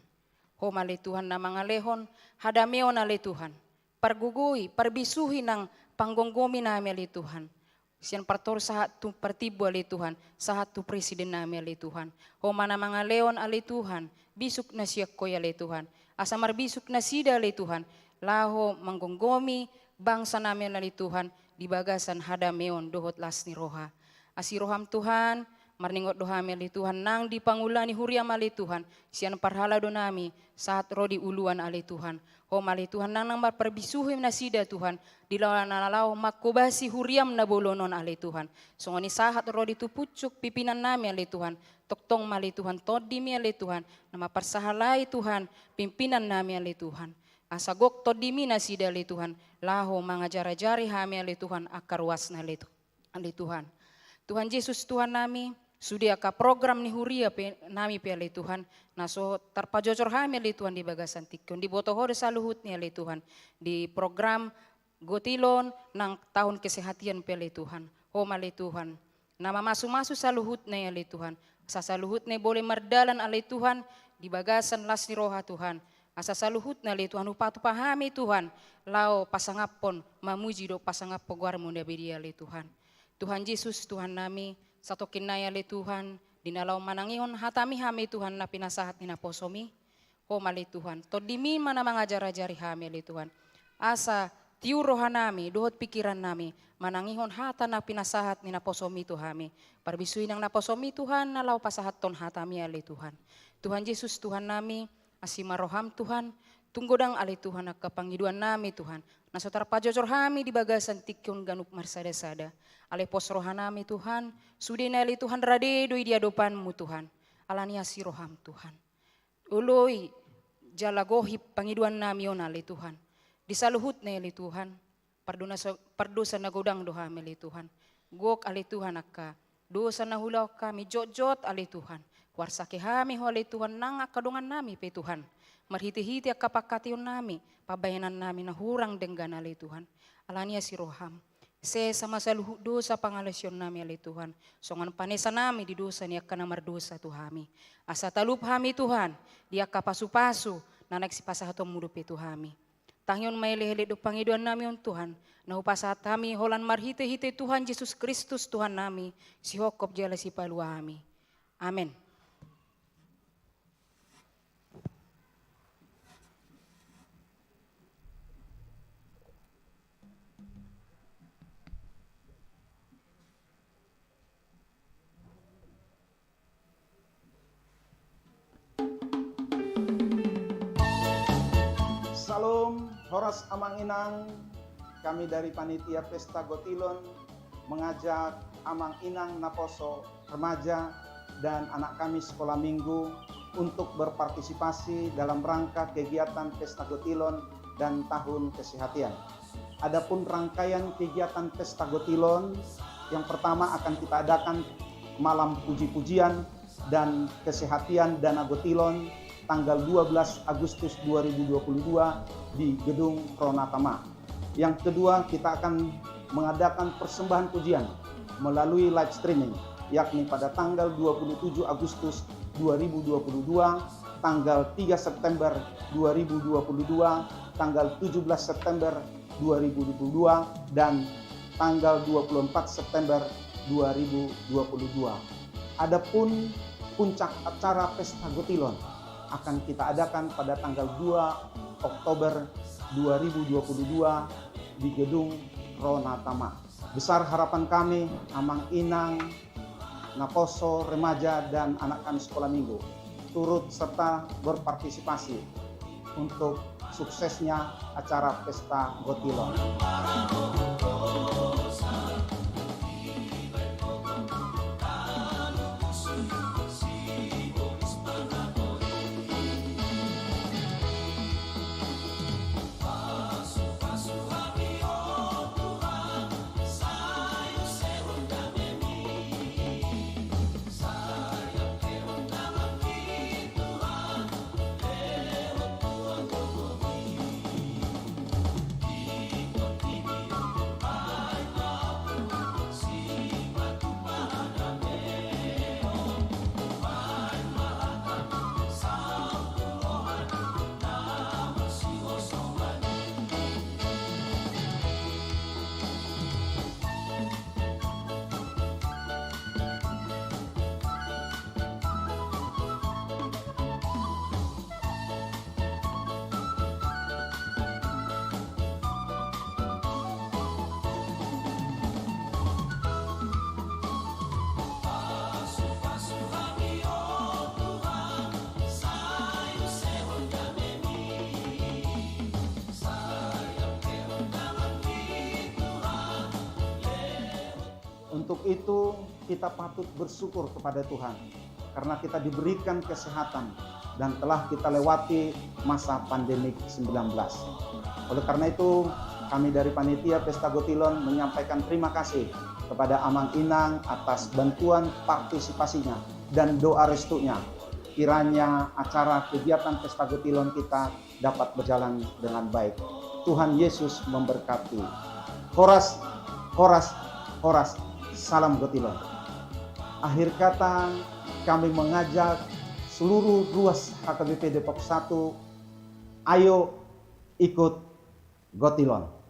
Homali Tuhan na mga lehon, hadameon ali Tuhan, pargugui, parbisuhi ng panggonggomi nami ali Tuhan. Siyan partor sa tu partibo ali Tuhan, sa tu presiden nami ali Tuhan. Homa na mga leon ali Tuhan, bisuk na siya koy ali Tuhan. Asa marbisuk na sida ali Tuhan, laho manggonggomi, bangsa nami ali Tuhan, di bagasan hadameon dohot las ni roha. Asiroham Tuhan, Marningot do hami ali Tuhan, nang di pangulani huriam ali Tuhan, sian parhala do nami, saat rodi uluan ali Tuhan. Hom ali Tuhan, nang perbisuhim na sida Tuhan, di lawan nalalau makubasi huriam na bolonon ali Tuhan. Songoni sahat rodi tu pucuk pipinan nami ali Tuhan, toktong mali Tuhan, todimi ali Tuhan, nama persahalai Tuhan, pimpinan nami ali Tuhan. Asagok todimi na sida ali Tuhan, laho mangajari hami ali Tuhan, akarwas na ali Tuhan. Tuhan Yesus Tuhan nami, sudia ka program ni huria nami pe ali Tuhan, naso tarpajojor hami ali Tuhan di bagasan tikon, di botohore saluhut ni ali Tuhan, di program gotilon ng tahun kesehatan pe ali Tuhan, hom ali Tuhan, nama masu-masu saluhut na ali Tuhan, sa saluhut na boleh mardalan ali Tuhan, di bagasan las ni roha Tuhan, asa saluhut na ali Tuhan, upatu pahami Tuhan, lao pasangapon, mamuji do pasangapon guarmo na bidi ali Tuhan. Tuhan Yesus Tuhan nami, satu kinaya li Tuhan, dinalaw manangihon hatami hami Tuhan na pinasahat ni naposomi, ho mali Tuhan, todimi mana mangajari hami li Tuhan, asa tiuroha nami, dohot pikiran nami, manangihon hata na pinasahat ni naposomi Tuhami, parbisuin ng naposomi Tuhan, nalaw pasahat ton hatami ali Tuhan. Tuhan Yesus Tuhan nami, asimaroham Tuhan, tunggodang ali Tuhan na kapangiduan nami Tuhan, nasotar pajojor hami di bagasan tikyon ganup marsada-sada. Ale posrohan nami Tuhan, sudi nali Tuhan rade doi dia dopanmu Tuhan, alania si roham Tuhan. Uloi jalagohip pangiduan nami on ali Tuhan, disaluhut na ali Tuhan, pardosa na godang doha ali Tuhan, gok ali Tuhan akka, dosa na hulaw kami jot-jot ali Tuhan, warsake hami ho ali Tuhan nang akadungan nami pe Tuhan, marhiti-hiti akapakation nami, pabayanan nami na hurang denggan ali Tuhan, alania si roham. Se sama saluhut dosa pangalasyon nami ali Tuhan. Songan panesa nami di dosa ni akka namar dosa Tuhami. Asa talup hami Tuhan, di akka pasu-pasu na nagsipasahatom mudupi Tuhami. Tangyon may lehele do pangiduan nami on Tuhan, na upasat kami holan marhite-hite Tuhan Yesus Kristus Tuhan nami, si hokop jala si paluami. Amen. Salam, Horas Amang Inang, kami dari Panitia Pesta Gotilon mengajak Amang Inang Naposo, remaja, dan anak kami sekolah minggu untuk berpartisipasi dalam rangka kegiatan Pesta Gotilon dan Tahun Kesehatan. Adapun rangkaian kegiatan Pesta Gotilon, yang pertama akan kita adakan malam puji-pujian dan kesehatan Dana Gotilon tanggal 12 Agustus 2022 di Gedung Ronatama. Yang kedua, kita akan mengadakan persembahan pujian melalui live streaming, yakni pada tanggal 27 Agustus 2022, tanggal 3 September 2022, tanggal 17 September 2022, dan tanggal 24 September 2022. Adapun puncak acara Pesta Gotilon akan kita adakan pada tanggal 2 Oktober 2022 di Gedung Ronatama. Besar harapan kami, Amang Inang, Naposo, remaja, dan anak kami sekolah minggu turut serta berpartisipasi untuk suksesnya acara Pesta Gotilon. Untuk itu kita patut bersyukur kepada Tuhan karena kita diberikan kesehatan dan telah kita lewati masa pandemik 19. Oleh karena itu kami dari Panitia Pesta Gotilon menyampaikan terima kasih kepada Amang Inang atas bantuan partisipasinya dan doa restunya. Kiranya acara kegiatan Pesta Gotilon kita dapat berjalan dengan baik. Tuhan Yesus memberkati. Horas, horas, horas. Salam Gotilon. Akhir kata, kami mengajak seluruh ruas HKBP Depok 1, ayo ikut Gotilon.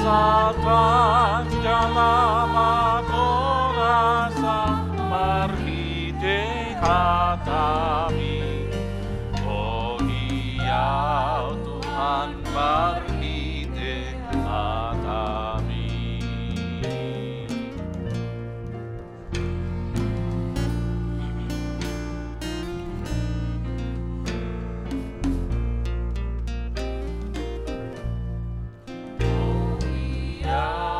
Rasakan dalam aku rasa marhite hatami. Oh iya Tuhan marhite hatami. Oh iya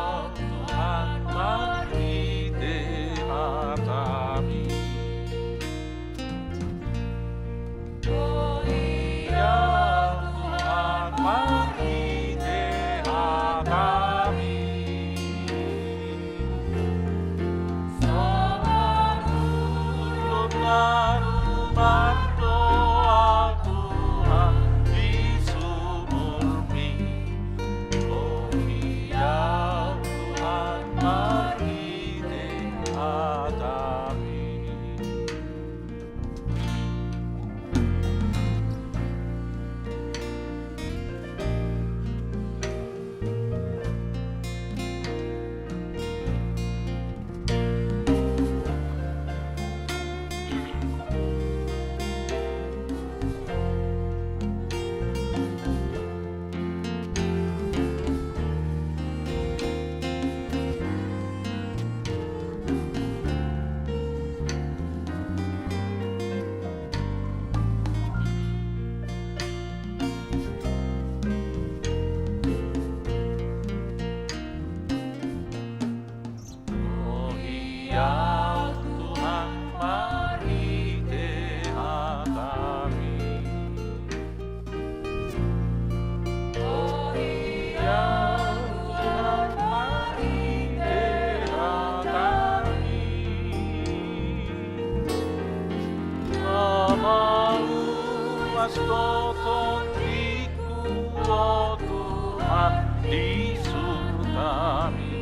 toton iku o Tuhan di surgamu.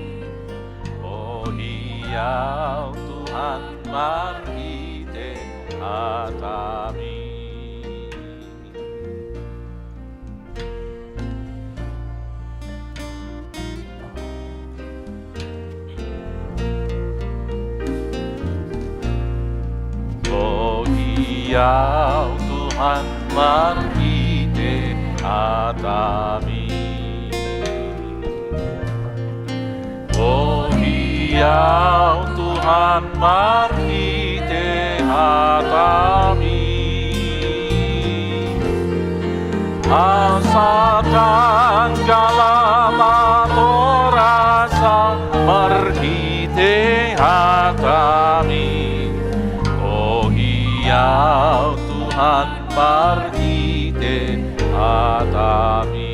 Oh iya Tuhan margite atami. Oh iya Tuhan margite atami. Oh iya Tuhan margite atami. Asakan jalama torasa margite atami. Oh iya Tuhan margite atami.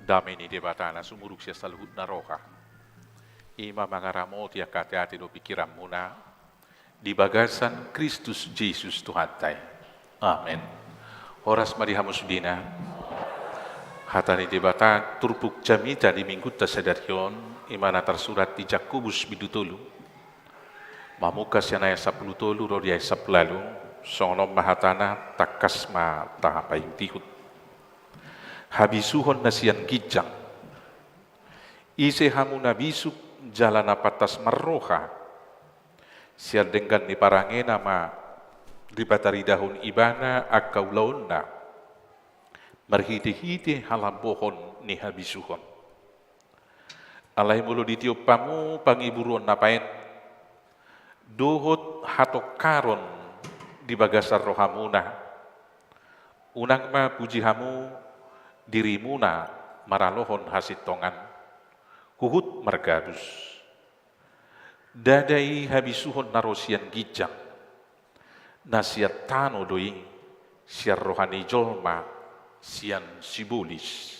Damai ni debatana sumuruk siya saluhut na roka. Ima mangaramo tiya kate-ate do pikiran muna. Di bagasan Kristus Jesus Tuhan tay. Amen. Horas marihamus dina. Hatani debata turpuk jamita di minggu tasadarion. Imana tersurat di Jakobus bidutulu. Mamukas yan ay 10 tolu ro di ay 10 sonom mahatana takasma tahapay tihut. Habisuhon na siyan kijang. Ise hamu nabisuk jalan apatas marroha. Siya dengan ni parange nama ripatari dahun ibana akau laonna. Marhiti-hiti halambohon ni habisuhon. Alay mulu ditiup pamu pangiburuan napain. Dohot hatok karon di bagasar rohamuna. Unang ma puji hamu dirimuna maralohon hasit tongan kuhut margadus dadai habisuhon narosian gijang nasiat tano doi siar rohani jolma sian sibulis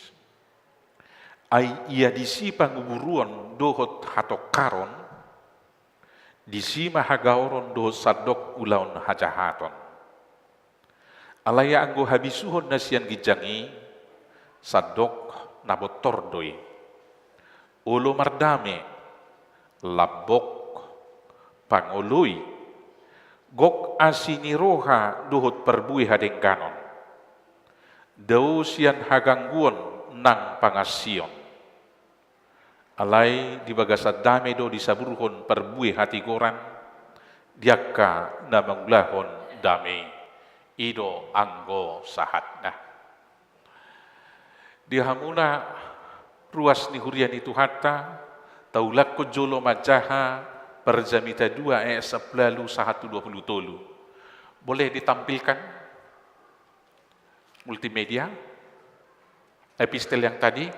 ai ia disi panguburuan dohot hatok karon disi mahagaoron dohot sadok ulaun hajahaton alaya anggo habisuhon nasian gijangi sadok nabotor doi ulo mardame labok pangului gok asini roha duhut perbui hadeng ganon dausian hagangguon nang pangasion alai di bagasad dame do disaburuhon perbui hati goran diakka namanglahon dame ido anggo sahatna. Dihamuna ruas ni hurian itu hatta taulak ko jolo majaha perjamita 2 10 120 tolu. Boleh ditampilkan multimedia epistel yang tadi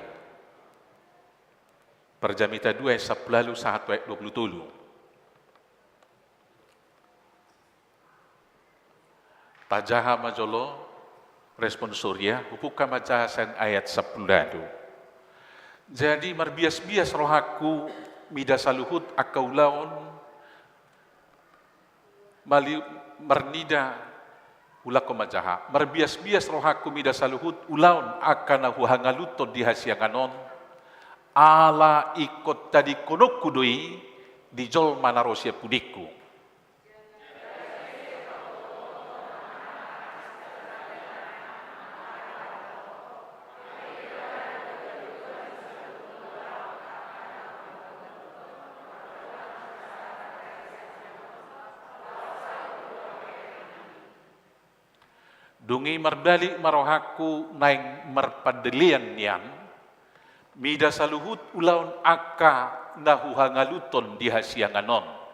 perjamita 2 10 120 tolu. Tajaha majolo responsoria hupuka majahasan ayat 10. Jadi marbias-bias rohaku mida saluhut akau laon mali marnida ulako majaha marbias-bias rohaku mida saluhut ulaun akana huhangaluton di hasianganon ala ikot tadi konokku doi di jol manarosia pudiku. Dungi mardali marohaku naing marpadelian nian mida saluhut ulaun akka nahuhangaluton di hasianganon.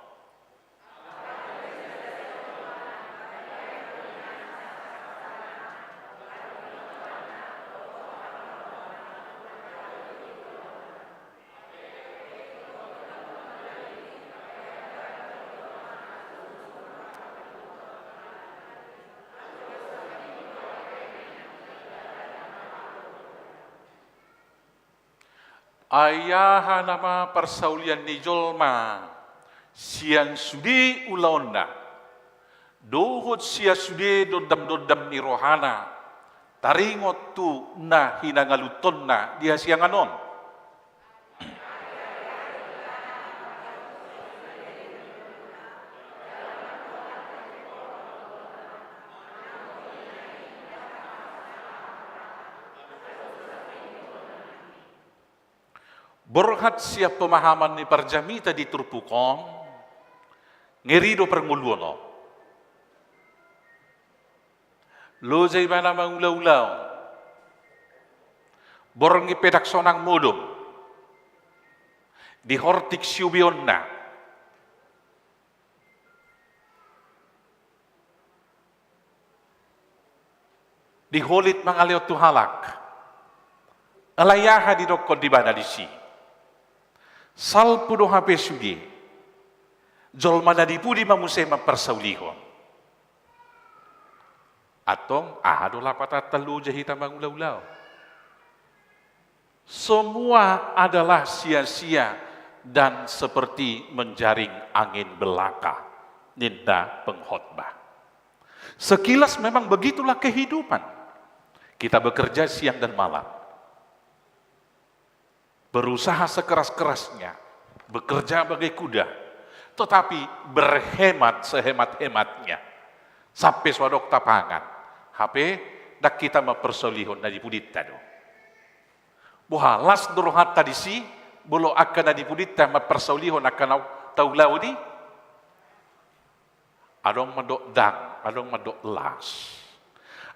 Ayaha nama persaulian ni jolma sian sudi ulaonna dohot sia sudi dodam ni rohana taringot tu na hinangalutonna dia sianganon. Berhat siap pemahaman ni parjamita di turpukon, ngerido permuluono. Lozay mana mangulaw-ulaw, borngi pedak sonang modom, di hortik siubion na. Di holit mangaliot tuhalak, alayaha di dokon di bana di si. Salpudo hape sudi, jolma na dipudi mamusay mapersaulihon. Atong ahado lapat telu jahita mangulaw-ulaw. Semua adalah sia-sia dan seperti menjaring angin belaka. Ninda pengkhotbah. Sekilas memang begitulah kehidupan. Kita bekerja siang dan malam. Berusaha sekeras-kerasnya, bekerja bagai kuda, tetapi berhemat sehemat-hematnya. Sampai swadok tapangan, HP dak kita mempersolihon na dipudita do. Buhalas dorohat tadi si, bolo akan na dipudita mempersolihon akan taulau di. Adong madok dang, adong madok las.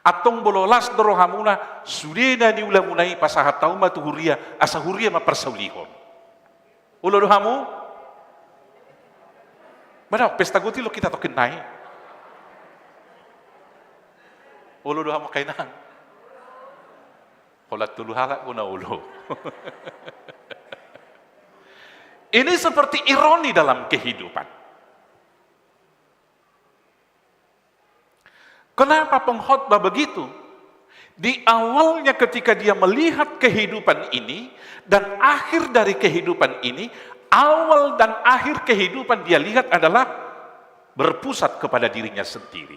Atong bololas dorohamuna sudena ni ulamunai pasahat tau matuhuria asahuria mapersaulihon. Ulo dohamu? Mana pesta guti lo kita tokin nai. Ulo dohamu kainan. Kolat tulu halak guna ulo. Ini seperti ironi dalam kehidupan. Kenapa pengkhotbah begitu? Di awalnya ketika dia melihat kehidupan ini dan akhir dari kehidupan ini, awal dan akhir kehidupan dia lihat adalah berpusat kepada dirinya sendiri.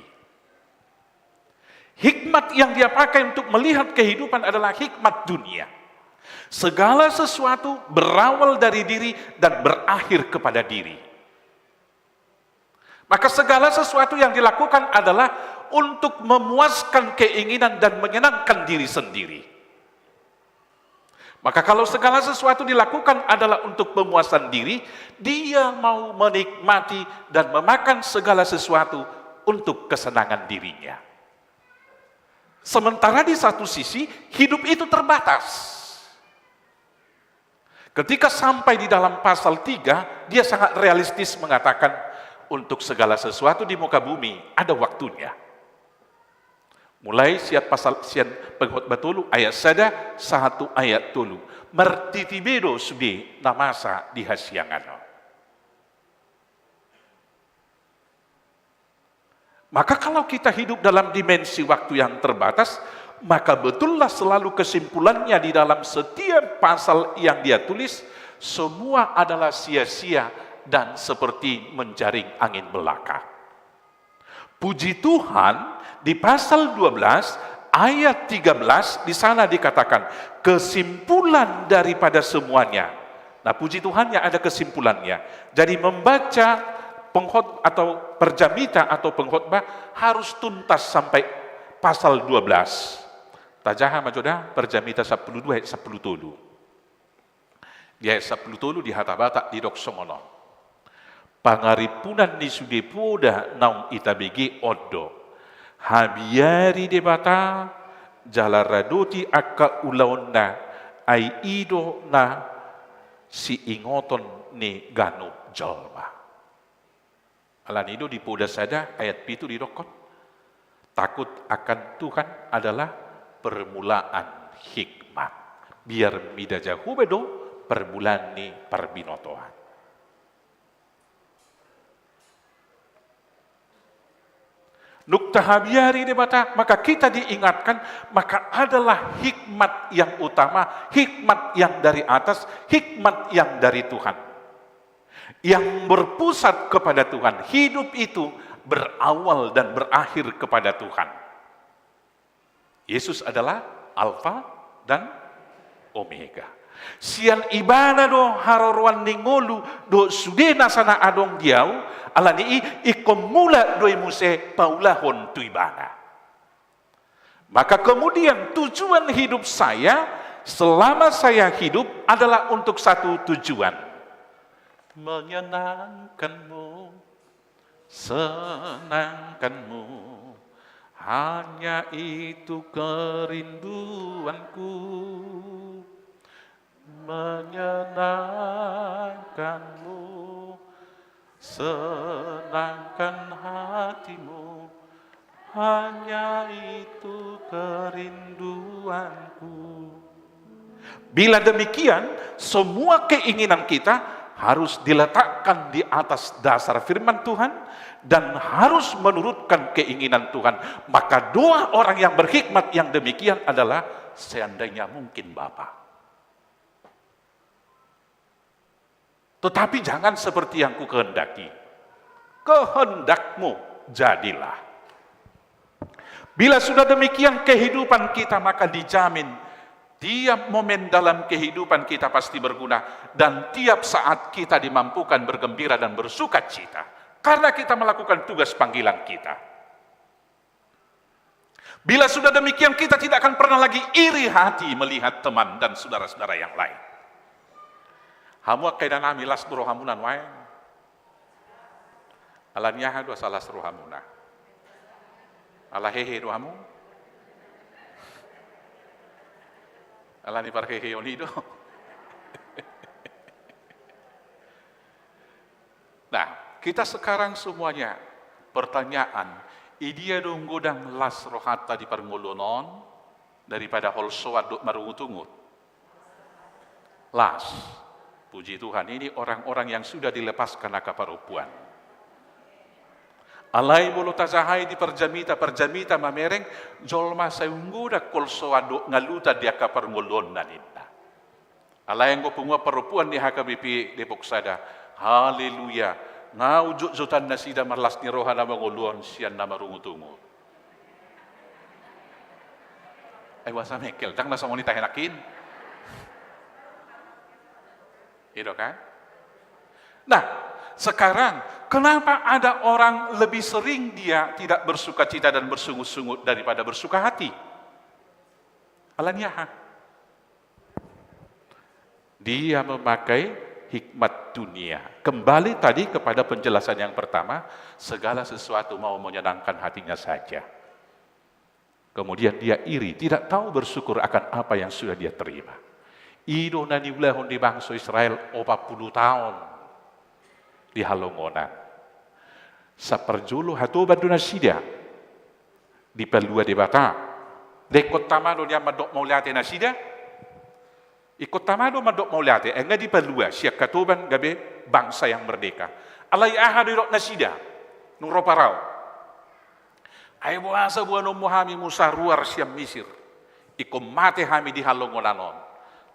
Hikmat yang dia pakai untuk melihat kehidupan adalah hikmat dunia. Segala sesuatu berawal dari diri dan berakhir kepada diri. Maka segala sesuatu yang dilakukan adalah untuk memuaskan keinginan dan menyenangkan diri sendiri. Maka kalau segala sesuatu dilakukan adalah untuk pemuasan diri, dia mau menikmati dan memakan segala sesuatu untuk kesenangan dirinya. Sementara di satu sisi, hidup itu terbatas. Ketika sampai di dalam pasal 3, dia sangat realistis mengatakan, untuk segala sesuatu di muka bumi ada waktunya. Mulai siat pasal sian pengkhotbah tulu ayat 1 ayat tulu. Mertitibedo sudi namasa di hasiangano. Maka kalau kita hidup dalam dimensi waktu yang terbatas, maka betullah selalu kesimpulannya di dalam setiap pasal yang dia tulis, semua adalah sia-sia dan seperti menjaring angin belaka. Puji Tuhan, di pasal 12 ayat 13 di sana dikatakan kesimpulan daripada semuanya. Nah, puji Tuhannya ada kesimpulannya. Jadi membaca pengkhotbah atau perjamita atau pengkhotbah harus tuntas sampai pasal 12. Tajaha majoda perjamita 12 ayat 10 tolu. Di ayat 10 tolu di hatabata di doksomono. Pangaripunan ni sudepoda naung itabegi odo. Habiari debata jalaradoti akka ulaonna ai ido na si ingoton ni ganop jalma. Alan ido di poda sada ayat 7 di dokon. Takut akan Tuhan adalah permulaan hikmat. Biar midajahu bedo permulaan ni perbinotoan. Nukta habiari debata, maka kita diingatkan, maka adalah hikmat yang utama, hikmat yang dari atas, hikmat yang dari Tuhan. Yang berpusat kepada Tuhan. Hidup itu berawal dan berakhir kepada Tuhan. Yesus adalah Alfa dan Omega. Sian ibana do haroruan ningolu do sudena sana adong diau alani ikomula doi muse paulahon tu ibana. Maka kemudian tujuan hidup saya selama saya hidup adalah untuk satu tujuan. Menyenangkanmu, senangkanmu, hanya itu kerinduanku. Menyenangkanmu, senangkan hatimu, hanya itu kerinduanku. Bila demikian, semua keinginan kita harus diletakkan di atas dasar firman Tuhan dan harus menurutkan keinginan Tuhan. Maka doa orang yang berhikmat yang demikian adalah seandainya mungkin Bapa. Tetapi jangan seperti yang ku kehendaki. Kehendakmu jadilah. Bila sudah demikian kehidupan kita, maka dijamin tiap momen dalam kehidupan kita pasti berguna. Dan tiap saat kita dimampukan bergembira dan bersuka cita. Karena kita melakukan tugas panggilan kita. Bila sudah demikian kita tidak akan pernah lagi iri hati melihat teman dan saudara-saudara yang lain. Hamu kaidan amilas rohamunan wae. Alanya dua salah rohamuna. Ala hehe rohamu. Alani par hehe onido. Nah, kita sekarang semuanya pertanyaan, idia dong godang las rohata di parngolonon daripada holsoa dok marungutungut. Las. Puji Tuhan, ini orang-orang yang sudah dilepaskan akaparupuan. Alai bolo tazahai di perjamita mamereng, jolma sayungguda kolsoado ngaluta di akaparngolon nanita. Alai yang gopungwa parupuan di hakabipi Depok Sada. Haleluya. Ngaujuk zotan nasida marlas ni rohana mangoluan sian nama rungutungu. Wasa mekel, tang nasa monita henakin. Itu kan? Nah, sekarang kenapa ada orang lebih sering dia tidak bersuka cita dan bersungut-sungut daripada bersuka hati? Alanya, dia memakai hikmat dunia. Kembali tadi kepada penjelasan yang pertama, segala sesuatu mau menyenangkan hatinya saja. Kemudian dia iri, tidak tahu bersyukur akan apa yang sudah dia terima. Ido na niulahon di bangsa Israel 40 tahun di halongonan. Sa perjulu hatuban dunasida di pelua di bata. Lekot tamado dia madok mauliate nasida. Ikut tamado madok mauliate. Enggak di pelua siak katuban gabe bangsa yang merdeka. Alai ahadirok nasida nuro parau. Ay buasa buano muhami Musa ruar siam Misir. Ikom mate hami di halongonanon.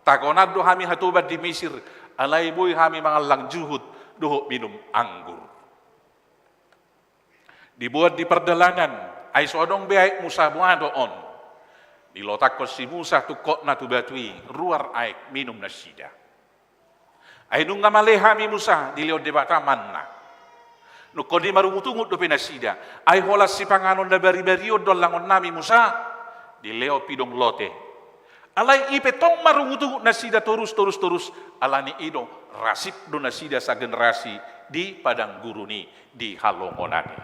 Takonado hami hatubat di Mesir, alay boy hami mangalang juhud, doho minum anggur. Dibuat di perjalanan, ay sodong beay Musa buadoon. Dilotak ko si Musa tukok na tubatui, ruar ay minum nasida. Ay nung ngamale hami Musa, diliod debata manna. Nuko di marumutungut do pinasida, ay holas si panganon na bari-bariod do langon nami Musa, dileo pidong lote. Alai ipetong marungutu nasida terus alani ido rasip do nasida sa generasi di padang guruni di halongonani.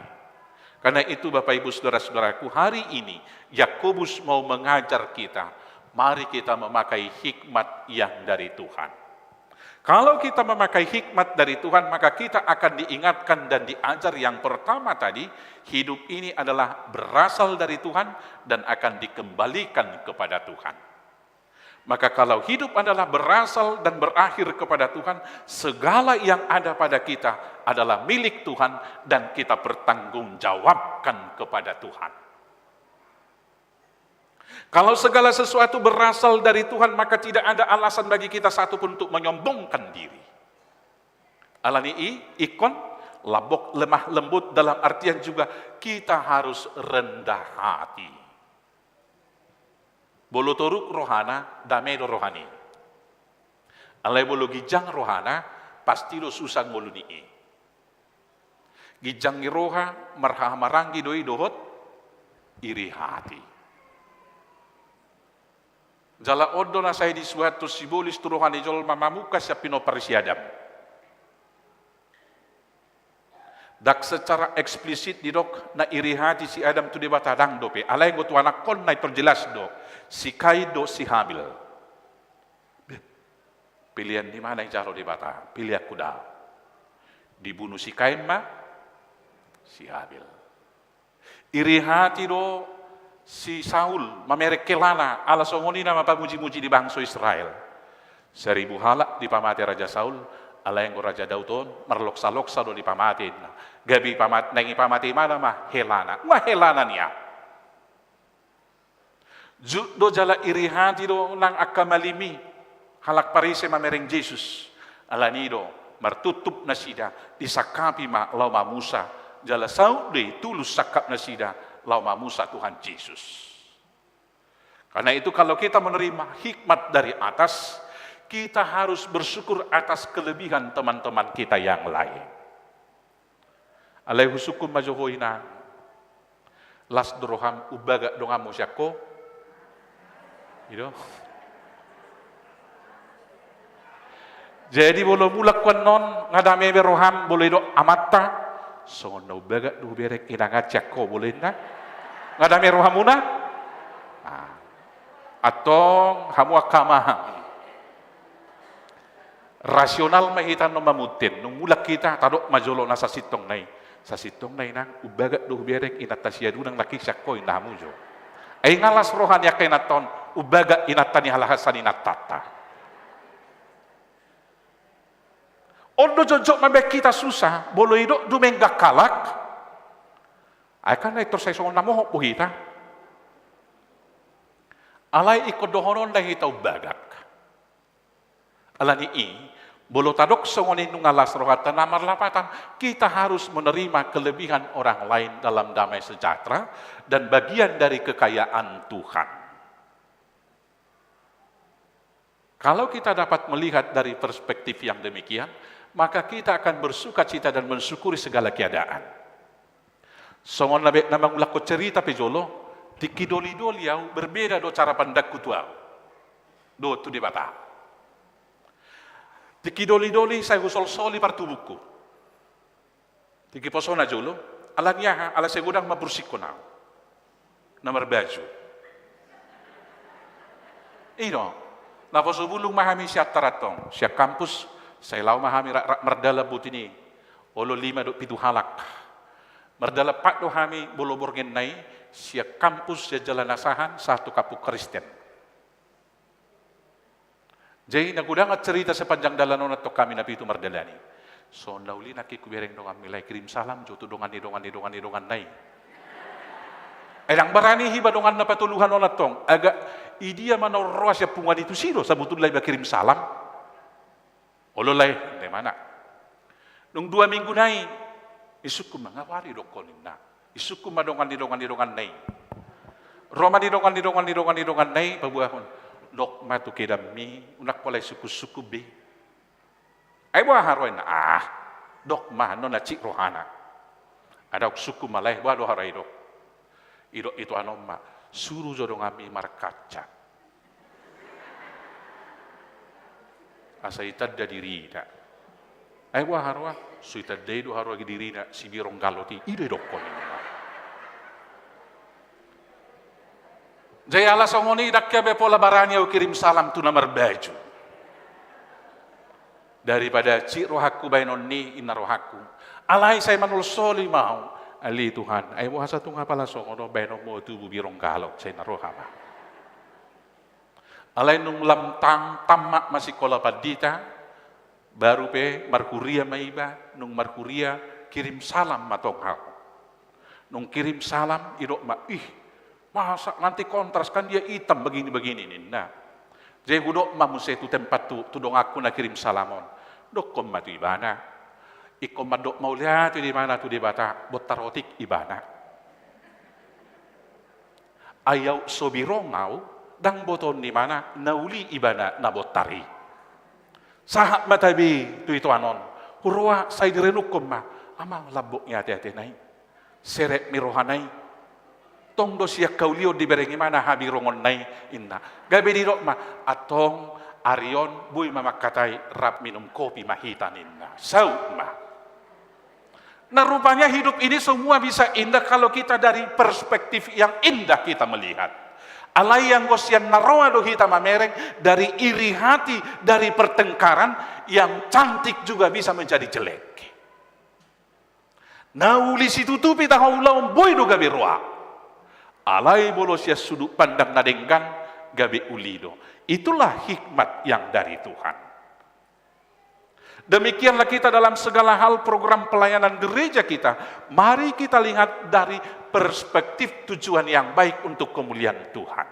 Karena itu Bapak Ibu Saudara-saudaraku, hari ini Yakobus mau mengajar kita, mari kita memakai hikmat yang dari Tuhan. Kalau kita memakai hikmat dari Tuhan, maka kita akan diingatkan dan diajar yang pertama tadi, hidup ini adalah berasal dari Tuhan dan akan dikembalikan kepada Tuhan. Maka kalau hidup adalah berasal dan berakhir kepada Tuhan, segala yang ada pada kita adalah milik Tuhan dan kita bertanggungjawabkan kepada Tuhan. Kalau segala sesuatu berasal dari Tuhan, maka tidak ada alasan bagi kita satupun untuk menyombongkan diri. Alani ikon, labok, lemah lembut, dalam artian juga kita harus rendah hati. Bolo toruk rohana, damai do rohani. Alai bolo gijang rohana, pasti do susah ngoluni. Gijang roha, maranggi doi dohot, iri hati. Jala odo na saya di suatu simbolis tu rohani jol mamamuka sa pino parisiadam. Dak secara eksplisit di dok na iri hati si Adam tu debata dang dope. Alai ngotu anak kon na perjelas do. Si Kaido si Habil. Pilihan di mana yang jaro debata? Pilih aku dah. Dibunuh si Kain mah si Habil. Iri hati do si Saul mamerek kelana ala songonina mapamuji-muji di bangsa Israel. 1000 halak dipamati Raja Saul. Ala yang Raja Dauton merloksa-loksa do dipamatin. Gabi pamat nengi pamati mana mah helana. Wah helana niya. Do jala iri hati do nang akamalimi halak parise mamereng Jesus. Ala nido martutup nasida disakapi ma lauma Musa. Jala Saul de tulus sakap nasida lauma Musa Tuhan Yesus. Karena itu kalau kita menerima hikmat dari atas, kita harus bersyukur atas kelebihan teman-teman kita yang lain. Alaihi husukum majohoina las droham ubaga dongamu syako. Gitu. Jadi bolo mulak non ngadame beroham boleh do amata so no ubaga do berek inanga syako boleh na ngadame rohamuna atau hamu akama rasional mahitan no mamutin nung mulak kita tadok majolo na sa sitong nay nang ubaga do berek inatasyadu nang laki syako inamu jo ay ngalas rohan ya kenaton ubaga inatani halahasan inatata ondo jojok mabek kita susah bolo ido dumengga kalak akan na saya songon namo po kita alai ikodohonon dah kita ubagak alani bolo tadok songonin nungalas rohatan namar lapatan kita harus menerima kelebihan orang lain dalam damai sejahtera dan bagian dari kekayaan Tuhan. Kalau kita dapat melihat dari perspektif yang demikian, maka kita akan bersukacita dan mensyukuri segala keadaan. Songon namang ulako cerita pejolo, dikidoli-doli au berbeda do cara pandangku tuau. Do tu debata. Dikidoli-doli saya usol-soli partu buku. Tiki posona jolo, alanya ala segudang mabursiko nau. Namar baju. Ino, naposo bulung mahami siya taratong, siya kampus, saya lau mahami merdala butini, olo 5 do 7 halak. Merdala 4 do hami bolo borgen nai, siya kampus siya jalan asahan, 1 kapuk Kristen. Jadi nagudang at cerita sepanjang dalanon at kami na pito mardalani. So nauli nakikubereng dongan milay kirim salam jo dongan nai. Edang barani hiba dongan na patuluhan on atong aga idia manoroa siya pungan itu siro sa butulay ba kirim salam. Ololay de mana. Nung 2 minggu nai isukum mangawari dokonin na. Isukum madongan nai. Roma di dongan nai pabuahon. Dok matu kedami unak polai suku-suku be. Ai buah haroin dok mah non cik rohana. Ada suku malai buah do harai dok. Idok itu anoma suruh jodong kami markaca. Asa itad da diri tak. Ai buah harwa suita dedo harwa diri na si birong galoti ide dok kon. Jaya Allah songoni dakya be pola barani au kirim salam tu namar baju. Daripada cik rohaku bainon ni inna rohaku. Alai saya manul soli mau ali Tuhan. Ai wasa tu ngapala songono bainon mo tu birong galok saya naroha ba. Alay nung lamtang tamak masih kola padita, baru pe Markuria maiba, nung Markuria kirim salam matong hal. Nung kirim salam, idok ma, masa nanti kontras kan dia hitam begini-begini nih. Nah, jadi hudok ma muse tu tempat tu dong aku nak kirim salamon. Dok kom matu ibana. Ikom madok mau lihat di mana tu di bata botarotik ibana. Ayaw sobirongau dang boton di mana nauli ibana na botari. Sahat matabi tu itu anon. Hurwa say direnukom ma amang laboknya hati-hati nai. Seret mirohanai. Tong do siya kaulio di berengi mana habirongon nai inna. Gabi di ma atong Arion buy mamakatai rap minum kopi mahitan inna. Sau ma. Nah rupanya hidup ini semua bisa indah kalau kita dari perspektif yang indah kita melihat. Alai yang gosian naroa do kita mamereng dari iri hati, dari pertengkaran yang cantik juga bisa menjadi jelek. Nah uli situtupi tahaulah boy do gabi roa. Alai bolos ya sudut pandang nadenggan gabi ulido. Itulah hikmat yang dari Tuhan. Demikianlah kita dalam segala hal program pelayanan gereja kita. Mari kita lihat dari perspektif tujuan yang baik untuk kemuliaan Tuhan.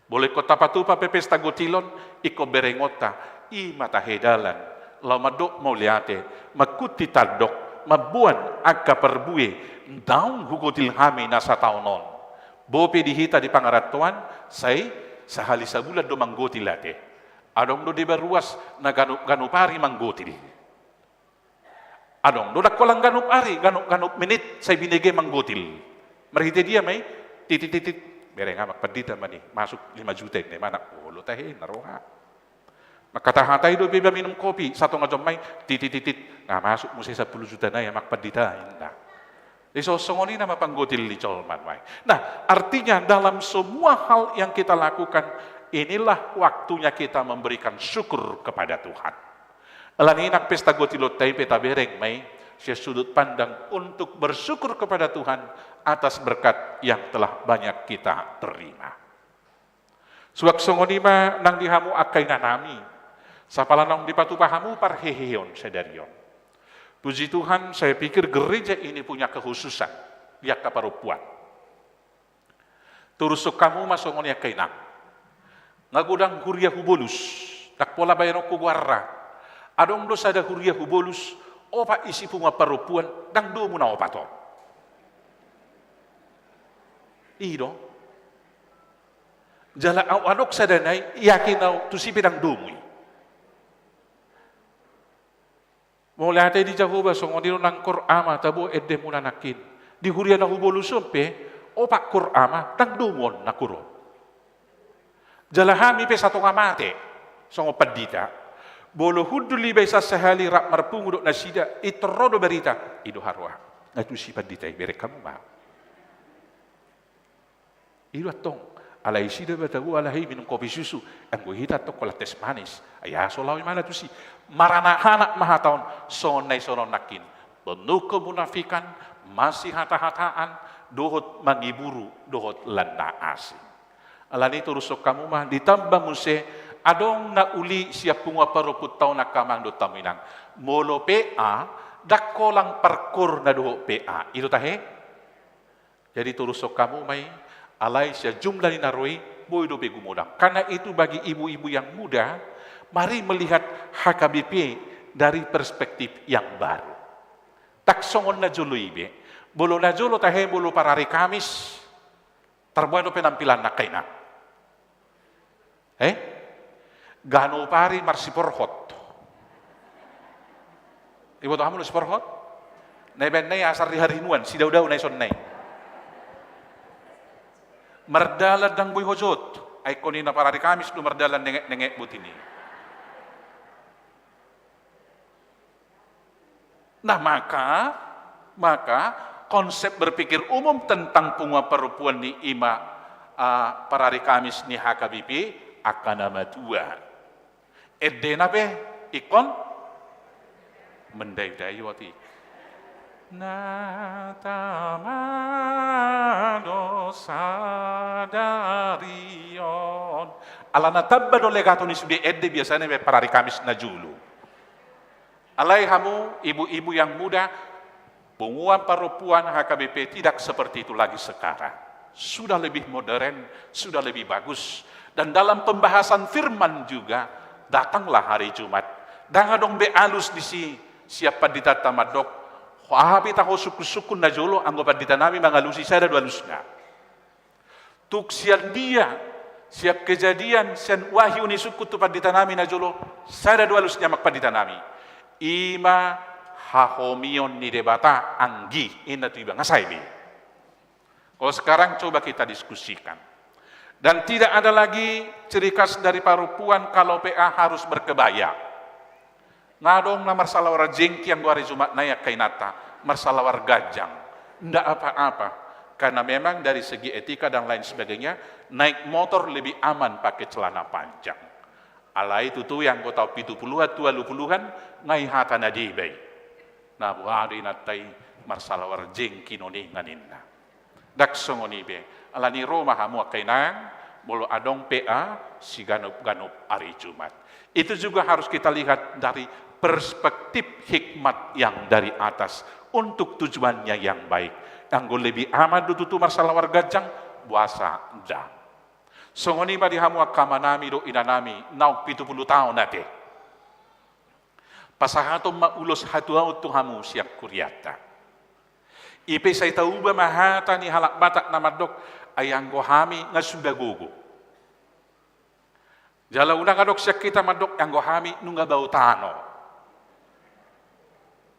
Boleh kota patupa pepesta gotilon, iko berengota, i mata hedalan, lamadok mau liate, makuti tadok, mabuan agka perbue, daun hugotil hami nasa taunon. Bope dihita di pangaratuan, say sahali sabulan do manggotilate. Adong do dibaruas na ganupari manggotil. Adong do dakolang ganupari, ganup menit say binigay manggotil. Marhite dia may titit berenga magpadita mani masuk 5 juta ni mana ulo tahe naroha. Makatahatay do biba minum kopi satu nga jomay titit na masuk mo sa 10 juta na ya magpadita inda. Iso songoni na mapanggotil li colman may. Nah, artinya dalam semua hal yang kita lakukan inilah waktunya kita memberikan syukur kepada Tuhan. Alaninak pesta gotilot tayo peta bereng may siya sudut pandang untuk bersyukur kepada Tuhan atas berkat yang telah banyak kita terima. Suwak songonima nang dihamu akay nanami, sa palanong dipatupahamu parheheon sedarion. Puji Tuhan, saya pikir gereja ini punya kekhususan, ya kaparupuan. Turusuk kamu masongon ya kainak. Ngagudang huria hubolus, tak pola bayan ko guarra. Adong dosa ada huria hubolus, opa isi punga parupuan, dang do muna opa to. Ido. Jala adok sadanay, yakin na tusipin ang dumui. Mulai hati di Jehovah songodino nang Qur'ama tabo edde muna nakin. Di huria na hubolus pe, opa Qur'ama, dang dumon na kuro. Jalahami pe satu ngamate, songo padita. Bolo huduli bay sa sahali rak marpungu na sida, itrodo berita, ido harwa. Ngatu si padita, bere kamu ma. Ido atong, alai sida batagu alai minum kopi susu, ang hita to kolates manis. Ayah solawi mana tu si, maranahanak mahataon, sonay sonon nakin. Penuh kemunafikan, masih hata-hataan, dohot mangiburu, dohot landa asing. Alani turusok kamu mah ditambah muse adong na uli siap punga paruput tau na kamang do taminang molo PA dakolang parkur na do PA itu tahe. Jadi turusok kamu may alay siya jumlah ni naroi boy do begumodang. Karena itu bagi ibu-ibu yang muda, mari melihat HKBP dari perspektif yang baru. Tak songon na jolo ibe, bolo na jolo tahe bolo para hari Kamis terbuat do penampilan na kainak. Gano pari marsiporhot. Ibu tahu kamu siporhot? Neben nay asar di harinuan, si daw nay son nay. Merdalan dang buy hojot. Ay konina para di Kamis do merdalan nengek butini. Nah maka konsep berpikir umum tentang punga perempuan ni ima para hari Kamis ni HKBP akan nama tua. Edena be ikon mendai-dai wati. natamado sadarion. Alana tabba do legato ni sudi edde biasanya me parari Kamis na julu. Alai hamu ibu-ibu yang muda, penguat perempuan HKBP tidak seperti itu lagi sekarang. Sudah lebih modern, sudah lebih bagus. Dan dalam pembahasan firman juga, datanglah hari Jumat. Dangadong be alus di si siapa ditata madok. Habi tahu suku-suku na jolo, anggopan ditanami mangalusi saya dua lusna. Tuk sian dia, siap kejadian, sian wahyu ni suku tu ditanami na jolo, saya dua lusnya makpan ditanami. Ima hahomion ni debata anggi ina tu ibang asaibi. Kalau sekarang coba kita diskusikan. Dan tidak ada lagi ciri khas dari perempuan kalau PA harus berkebaya. Ngadong na marsalawar jengki yang hari Jumat nayak kainata, marsalawar gajang. Ndak apa-apa. Karena memang dari segi etika dan lain sebagainya, naik motor lebih aman pakai celana panjang. Ala itu tuh yang kau tahu 70-an, 20-an, ngai hata nadibay. Nah, buhari natai marsalawar jengki noni nganinna. Daksongoni be, ala ni Roma hamu kainang, bolo adong PA si ganup-ganup hari Jumat. Itu juga harus kita lihat dari perspektif hikmat yang dari atas untuk tujuannya yang baik. Anggo lebih amat dututu masalah warga jang puasa dah. Songoni ba dihamu akamanami do inanami nau 70 tahun nate. Pasahatom maulos hatuau tu hamu siap kuryata. Ipe say tauba mahata ni halak batak namadok ayang gohami nga sudah gugu. Jala unang adok siya kita madok yang gohami nunga bautano.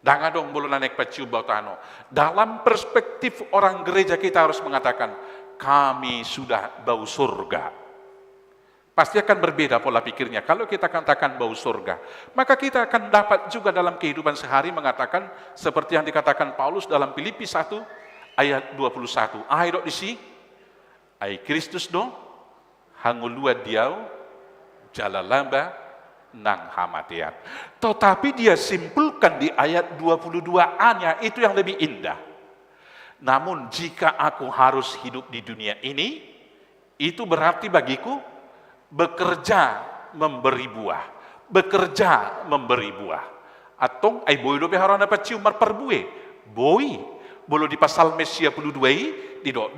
Dangadong bulu nanek paciu bautano. Dalam perspektif orang gereja kita harus mengatakan kami sudah bau surga. Pasti akan berbeda pola pikirnya. Kalau kita katakan bau surga, maka kita akan dapat juga dalam kehidupan sehari mengatakan seperti yang dikatakan Paulus dalam Filipi 1 ayat 21. Ayo di si, ay Kristus do hangulua diau jalalamba nang hamatian. Tetapi dia simpulkan di ayat 22a-nya itu yang lebih indah. Namun jika aku harus hidup di dunia ini, itu berarti bagiku bekerja memberi buah. Bekerja memberi buah. Atong ay boy do beharana paciu marperbue. Boy, bolo di pasal Mesia 22 di do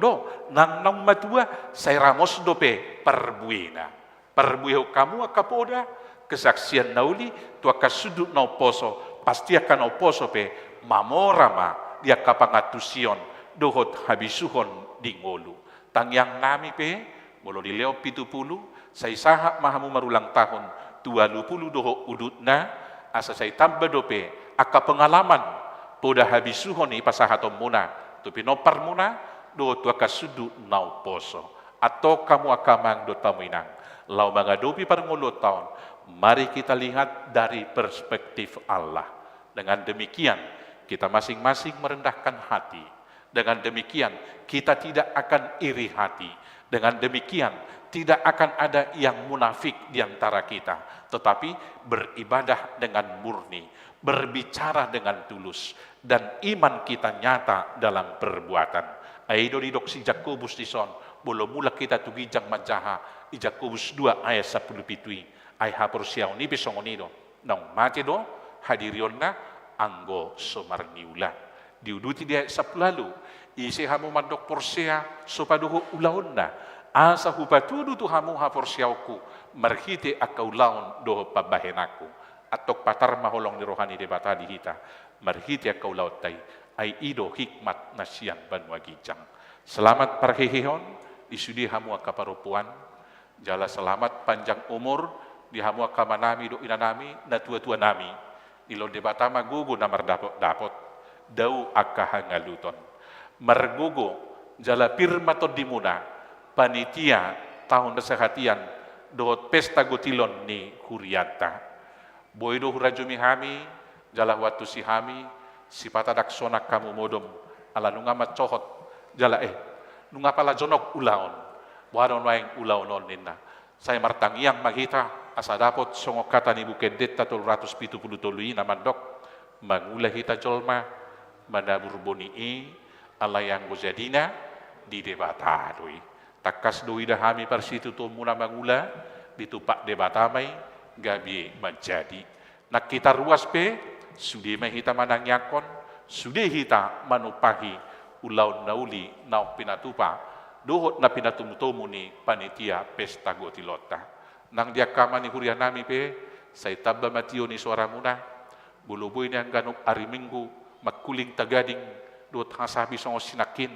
nang nang matua saya ramos dope perbuena. Perbueo kamu akapoda kesaksian nauli tu akasudut nau poso pasti akan nau poso pe mamorama dia kapangatusion dohot habisuhon di ngolu tangyang nami pe bolo di leo 70 say saha mahamu marulang tahun 20 doho udutna asa say tambah dope aka pengalaman poda habisuhon ni pasahatom muna tu pinopar muna do tu akasudut nau poso atau kamu akamang do tamuinang lau mangadopi parngolo tahun. Mari kita lihat dari perspektif Allah. Dengan demikian, kita masing-masing merendahkan hati. Dengan demikian, kita tidak akan iri hati. Dengan demikian, tidak akan ada yang munafik di antara kita. Tetapi beribadah dengan murni, berbicara dengan tulus, dan iman kita nyata dalam perbuatan. Aido didok si Jakobus dison, bolo mula kita tugijang majaha, i Jakobus 2 ayat 10 pitui. Ay hapor siyaw ni bisongonido nang mati do hadirion na anggo somarniula diuduti dia saplalu isi hamu mandok porsia sopaduho ulaon na asa hupatudu tu hamu hapor siyawku marhite akau laon do pabahenaku atok patar maholong ni rohani debata di hita marhite akau laot tay ay ido hikmat na siyang banwagijang. Selamat parhihihon isudi hamu akaparupuan jala selamat panjang umur di hamu akamanami do inanami na tua-tua nami ilo debata magugo na mardapot dau akahangaluton margugo jala pirma to dimuna panitia tahun kesehatian dohot pesta gotilon ni Huryata boydo hurajumi hami jala watu si hami sipata daksona kamu modom ala nunga macohot jala nunga pala jonok ulaon waron waeng ulaonon ninna saya martangiang magita asa dapot songok kata ni bukendet tatol 170 tului naman dok mangula hita jolma manabur boni ala yang gojadina di debata doi. Takas doi dah hami persitu tu mula mangula ditupak debata mai gabi menjadi. Nak kita ruas pe sudi mai hita manang yakon sudi hita manupahi ulau nauli nau pinatupa dohot na pinatumutomu ni panitia pesta gotilota. Nang dia kamani hurian nami pe say tabba matio ni suara muna buluboy ni ang ganong ari minggu magkuling tagading doot hasabi songo sinakin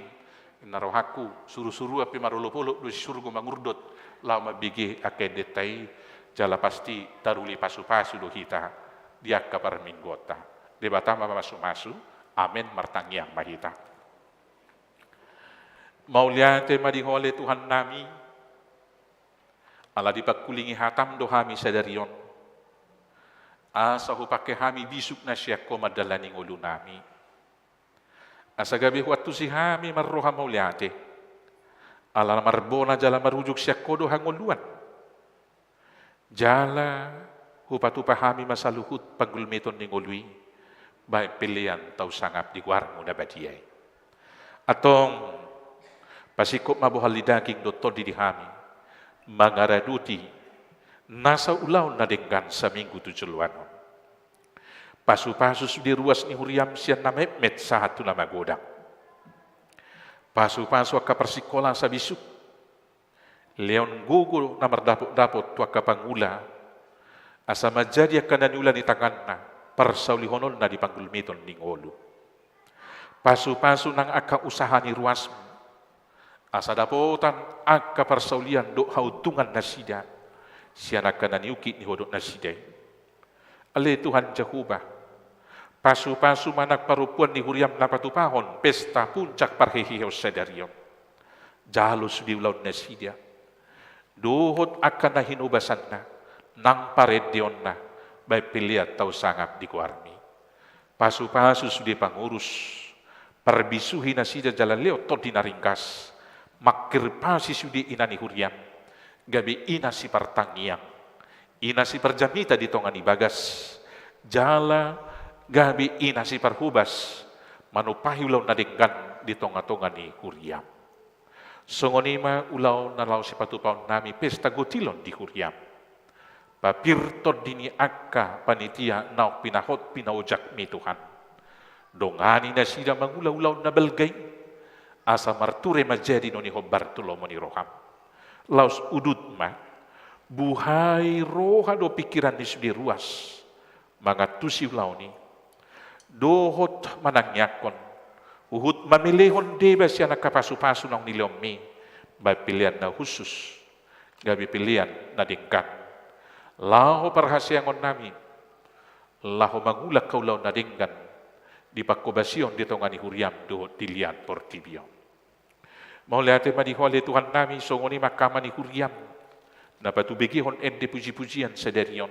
inarohaku suru-suru api marulupolo do surgo mangurdot la mabigi akedetay jala pasti taruli pasu-pasu do hita dia kapar minggota debata masu-masu amen martangyang mahita mauliate madihole Tuhan nami ala dipagkulingi hatam do hami sadarion asa hupake hami bisuk na siya ko madalaning ulo nami asa gabi huwatu si hami marroha mauliate ala marbona jala marujuk siya ko do hanguluan jala hupatupa hami masaluhut pagulmeton ning ulwi baik pilihan tau sangap di guarmu na badiyay atong pasikop mabuhali daging dotod di hami mangaraduti nasa ulaw na denggan sa minggu tujuluan. Pasu-pasu di ruas ni huriam siya na met sa hatu na magodang. Pasu-pasu ka persikola sa bisuk. Leon gugu na mardapot-dapot tuwa ka pangula. Asa majadi ka nanula ni tangan na parsaulihonol na di panggulmiton ning olu. Pasu-pasu nang aka usaha ni ruas asa dapotan aka parsaulian do hautungan na sida siya nakananiuki ni hodot na sida ale Tuhan Jehovah pasu-pasu manak parupuan ni huriam na patupahon pesta puncak parhehihaw sadarion jalos di ulaw na sida dohot akan na hinubasan na nang paredion na bay piliat tau sangap di kuarmi pasu-pasu sudi pangurus parbisuhi na sida jalan leo to dinaringkas makirpasi sudi inani huriam gabi ina si partangiang ina si perjamita di tongani bagas jala gabi ina si parhubas manupahi ulaw na denggan di tonga-tongani huriam songonima ulaw na law si patupaw nami pesta gotilon di huriam papirtod dini akka panitia naw pinahot pinaujak mi Tuhan dongani na sida mangulaw-ulaw na belgay asa marture majadi noni Bartolomo ni roham laus udut ma buhay roha do pikiran ni sudi ruas mangatusi ulaw ni dohot manangyakon uhut mamilihon deba siya nakapasu-pasu ng nilyomi bay pilihan na khusus gabi pilihan na dingkan laho parhasyangon nami laho mangulak kaulaw na dingkan di pakobasyon dito nga ni huriam dohot dilian portibyo maulate madihole Tuhan nami songoni makama ni huriam na patubigihon ende puji-pujian sadarion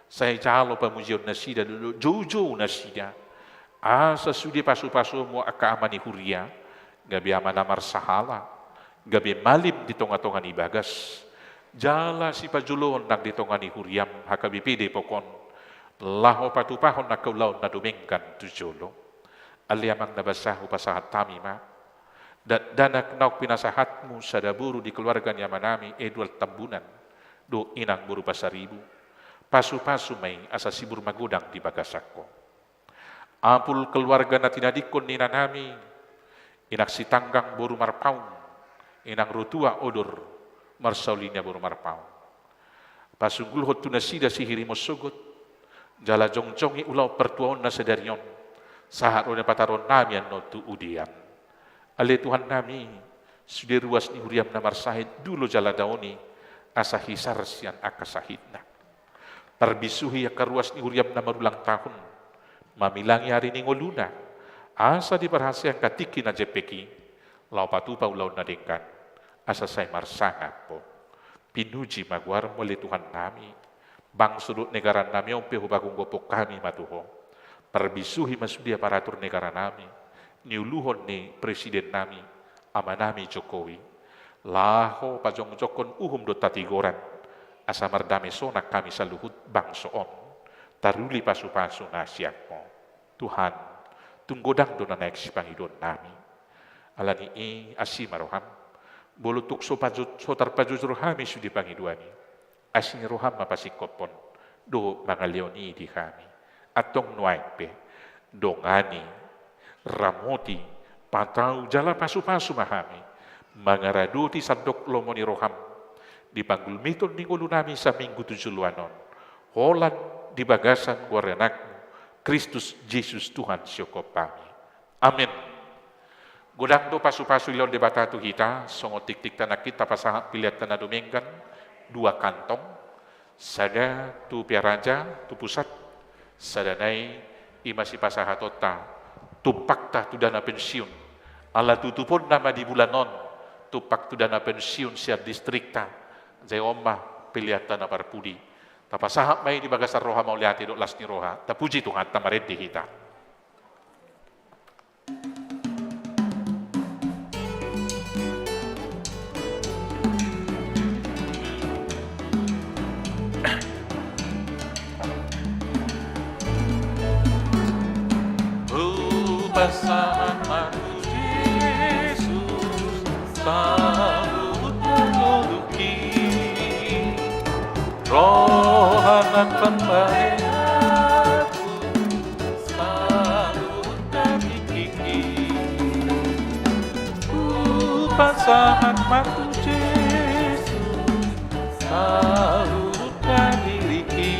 saya jalo pamujion nasida jojo nasida asa sudi pasu-pasu mo akaama ni huria gabi amana marsahala gabi malim di tonga-tonga ni bagas jala si pajulon nang di tonga ni huriam hakabipide pokon laho patupahon na kaulaw na dumingkan tujolo aliamang nabasahu pasahat tamima danak nauk pinasahatmu sadaburu di keluarga nyamanami Edward Tambunan do inang buru pasaribu pasu-pasu may asa sibur magudang di bagasako ampul keluarga na tinadikon nina nami inak si tanggang buru marpaw inang rutua odor marsaulinya buru marpaw pasunggul hot tunasida si hirimos sugot jala jongjongi ulaw pertuaon na sadarion sahat na pataron nami no tu udian ale Tuhan nami sudi ruas ni huriam na marsahid dulo jala daoni asa hisar sian akasahidna parbisuhi akaruas ni huriam na marulang tahun mamilangi hari ni ngoluna asa di perhasiang katiki na jepeki lau patupa ulaw na dengkan asa say marsangat po pinuji maguar mole Tuhan nami bang sudut negara nami ompe hubakung gopok kami matuho parbisuhi masudi aparatur negara nami niuluhon ni presiden nami ama nami Jokowi laho pajong-jokon uhum do tatigoran asa mardame sonak kami saluhut bangsoon taruli pasu-pasu nasiak mo Tuhan tunggodang do na naik si Panginoon nami. Alani asima roham, bolutuk sotar pajujur kami sudi Panginooni. Asing roham mapasikopon, do mga leoni di kami. Atong nuaipe, dongani, ramoti, patau jala pasu-pasu mahami. Mangaraduti sandok lomoni roham, dipanggul miton ningulu nami sa minggu 7 luanon. Holan di bagasan guarenakmu, Kristus Yesus Tuhan siokopami. Amin. Godang do pasu-pasu ilon de batatu kita, songo tik-tik tanak kita pasangat pilihat tanah dominggan, 2 kantong, sada tu piaraja, tu pusat, sadanai imasi pasahatota, tu pakta tu dana pensiun, ala tutupon nama di bulanon, tu paktu dana pensiun siar distrikta, jai omah pilihat tanah parpudi. Tapasahap may di bagasar roha mauliati do las ni roha, tapuji Tuhan tamaredi kita. Bersamaku Yesus, sambut mengoduki roh anak pembayaku, sambut dari kiki. Pasangan matu Yesus, sambut dari riki.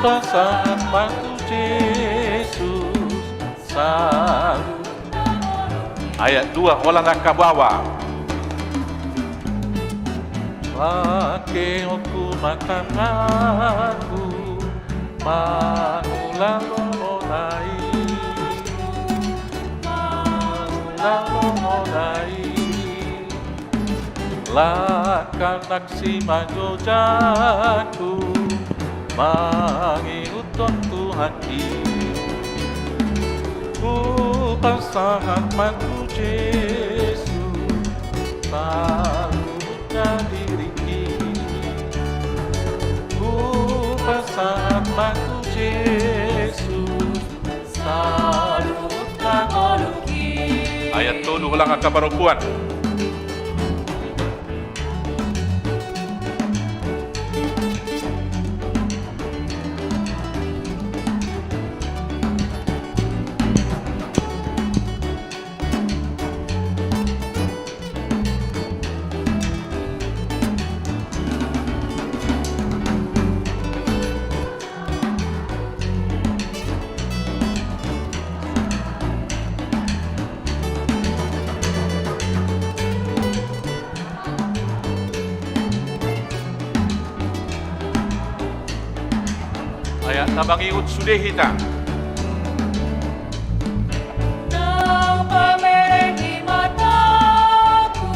Pasangan matu Yesus, sambut. Ayat 2, holang angka bawah. Pakai aku makan aku, mangulang monai, mangulang monai. Lakanak si majojaku, mangiuton Tuhan ku pasangan matu Yesus, sambutnya diriki. Ku pasangan matu Yesus, sambutnya ngoluki. Ayat 7 ulang angka perempuan. Ayat nabangiut sudehita. Nang pamereng mataku,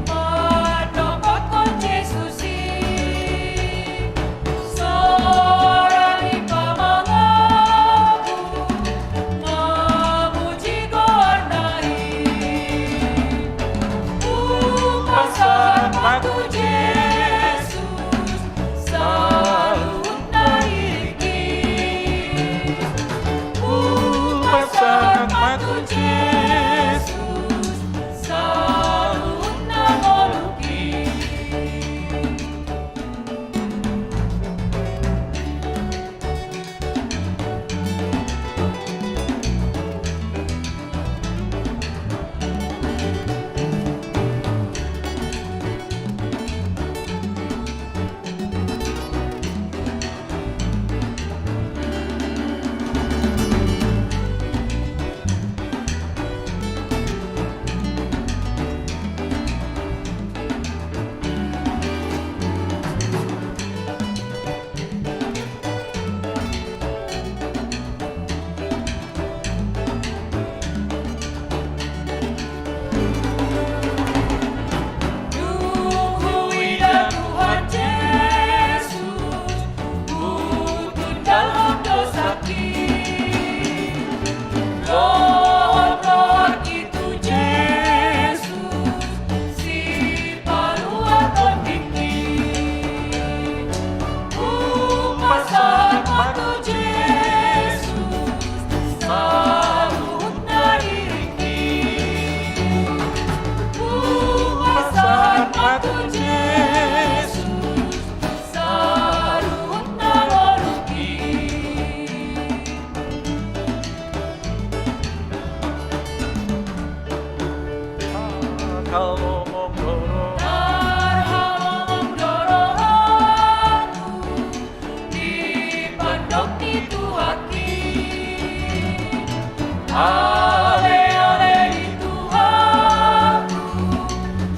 mendapat kon Yesusi, sorani pamangaku, memuji Guarnai. Pasan matu Yesus, salut naiki. Darhamamang dorohanku dipandang itu hati. Ale ale di Tuhanku,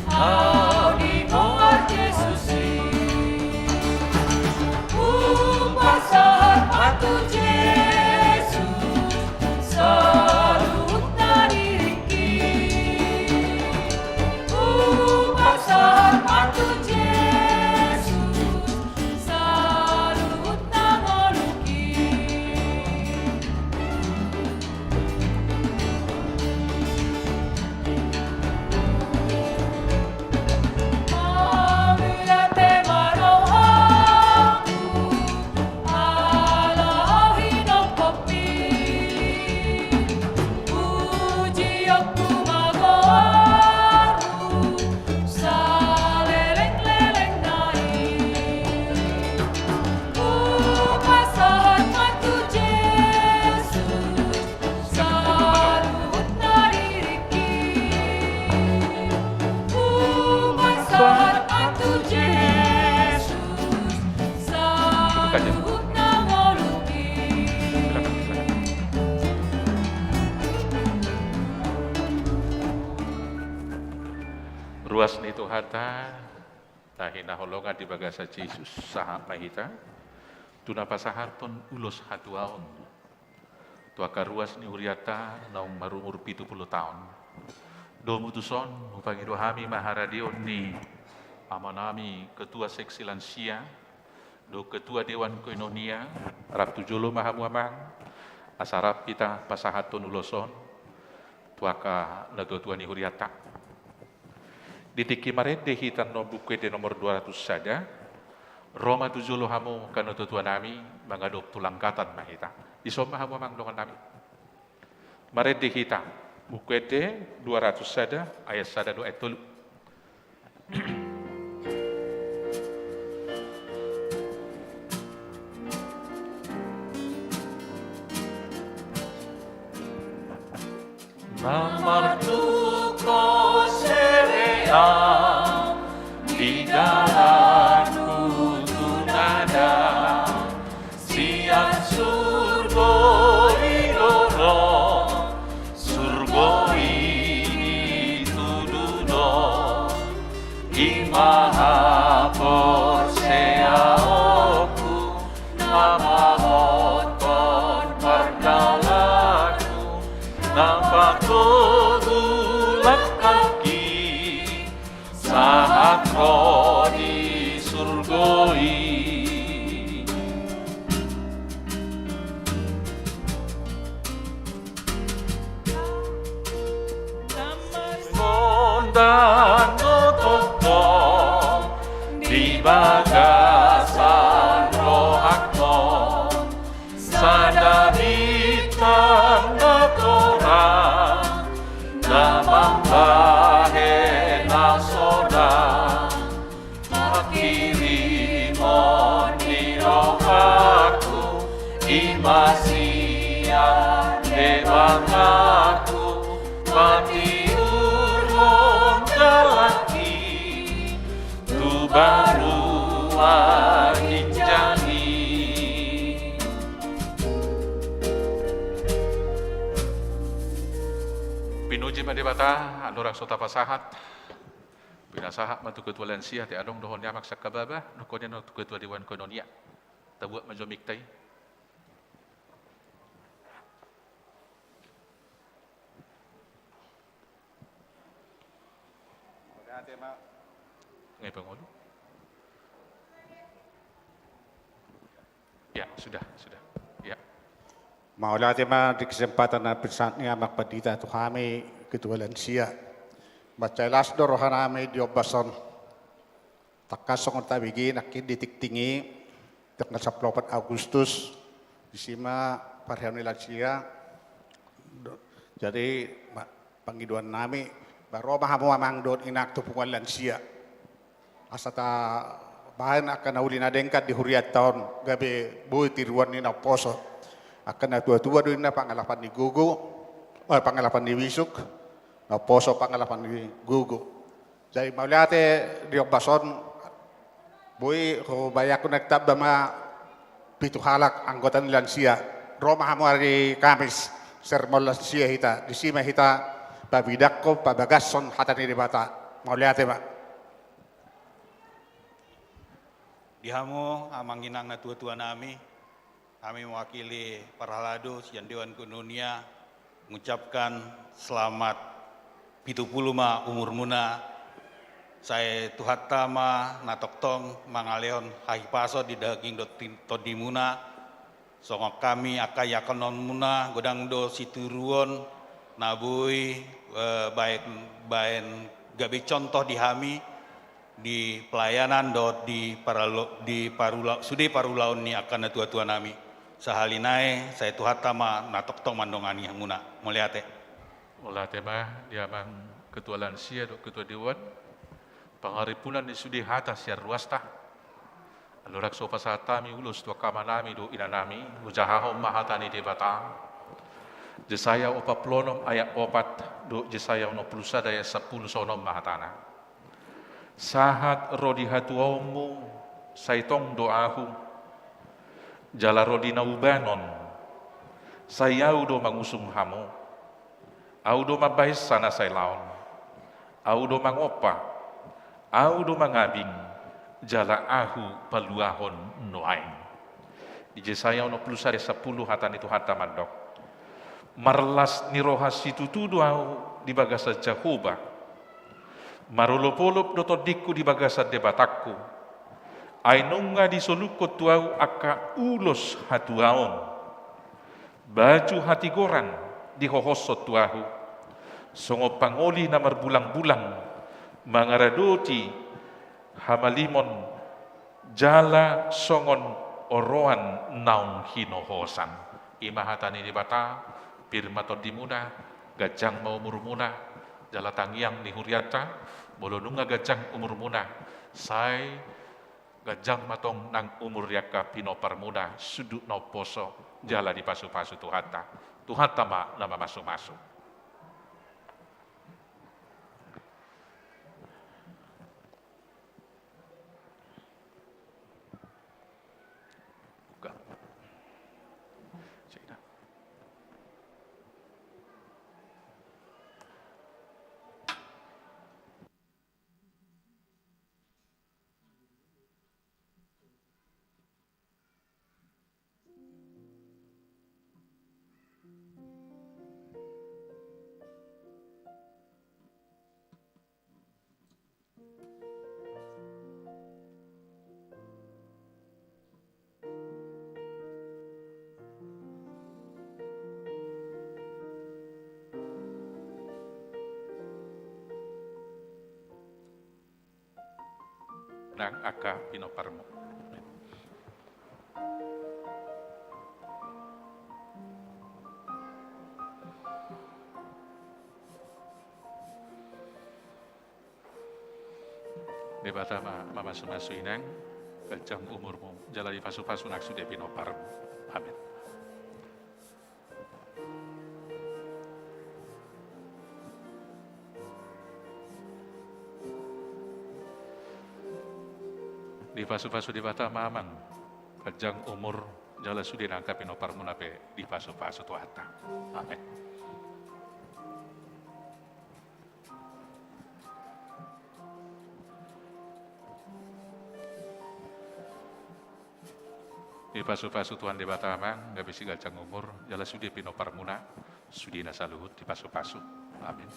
au di bawah Yesus. Pasahat patu Yesus, salut naririki. Pasahat patu Yesus, salut nangoluki. Amilate marohaku, ala hinopopi. Puji aku magaru, saleleng-leleng naik. Pasahat matu Yesus, salut naririki. Pasahat matu Yesus, salut nangoluki. Ruas ni Tuhata, tahina holongan di bagasa Jesus saha mahita, tuna pasahar pun ulos hatuaon. Tuaka ruas ni Uriata naung marumur 70 tahun. Do mutuson upangi dohami maharadion ni amanami ketua seksi lansia, do ketua dewan koinonia, rap tujolo mahamuamang, asarap kita pasahaton uloson, tuaka nagotua ni Uriata. Ditiki marende hitan no buku de nomor 200 saja, Roma tujolo hamu kanu tutua nami mangadop tulang katan mahita. Isom mahamuamang dongan nami. Marende hitan buku de 200 saja ayat sada do etulu. Namartuko serea di jalanku tunada, siang surgo idoro, surgo ini tuduno, imaha porseaoku, nama hoton pardalaku, nampak tulak kaki saat roh di surgoi. Mondan notoko di bagasan rohakno sada bintang natora namang bahe nasoda makirimon di rohaku imasia debangaku mati urhon jalaki tu baru aginjani. Pinuji madebata andorang sota pasahat. Pinasahat matu ketua lansia ti adong dohon yamak sakababa nukonya no ketua dewan koinonia. Tabuat majomik tai. Ngai pengulu. Ya, sudah. Ya. Maulah tema di kesempatan na bersatnya makpadita tu kami ketua lansia. Macailas do rohanami diobason. Takasong tabigi nakin ditiktingi tanggal 14 Agustus di sima parheuni lansia. Jadi panggiduan nami baru mahamu amang don inak tupungan lansia. Asata bahan akan naulin adengkat di huriat tahun gabe bui tiruan ni na poso akan na tua-tua doin na pangalapan ni Gugu pangalapan ni Wisuk na poso pangalapan ni Gugu Jadi mauliate diobbason bui ho bayaku nagtab dama pitu halak anggota lansia Roma hamu hari Kamis sermon lansia hita di sima hita pabidakko pabagasson hatani di bata mauliate Pak. Dihamu amang inang na tua-tua nami, kami mewakili para halado yang Dewan Kununia mengucapkan selamat 70 ma umur muna. Saya tuhat tama natoktong mangaleon haipaso di daging todi muna. Songok kami akaya konon muna godang do situruon nabui baik gabe contoh di hami di pelayanan do di parulaun ni akan tua-tua nami. Sahalinae saya tuhat tama natoktong mandongani muna. Muliate. Muliate mah diamang ketua lansia do ketua dewan. Pangaripunan ni sudi hata siar ruasta. Alurak sopa satami ulus tua kamanami do inanami. Ujahahom mahatani debata. Jesaya opa plonom ayat opat do jesaya ono pulusa daya 10 sonom mahatana. Sahat rodi hatuomu saitong doahu. Jala rodi naubanon. Sayau do mangusum hamu. Au do mabais sana saylaon. Au do mangopa. Au do mangabing jala ahu paluahon noain. Di Jesaya ono pulusa 10 hatan itu hata mandok. Marlas nirohas situtu doau di bagasa Jehovah. Marolopolop dotodikku di bagasa debatakku. Ainunga di solukot tuau aka ulos hatuaon. Baju hati goran di hohosot tuahu. Songo pangoli na marbulang-bulang. Mangaradoti hamalimon jala songon oroan naung hinohosan imahatani di bata pirmaton dimuna gajang mau umur muna jala tangiang ni huriata bolonunga gajang umur muna sai gajang matong nang umur yaka pinopar muna sudut no poso jala di pasu-pasu tuhata ma nama masuk-masuk. Nang aka pinoparmo. Debata mama sumasu inang kajang umurmu jalari pasu-pasu naksu de pinoparmo. Amin. Di pasu-pasu di bata mamang kajang umur jala sudi nangka pinopar munape di pasu-pasu tuata. Amin. Di pasu-pasu Tuhan di bata mamang gak bisi kajang umur jala sudi pinopar muna sudi nasaluhut di pasu-pasu. Amin.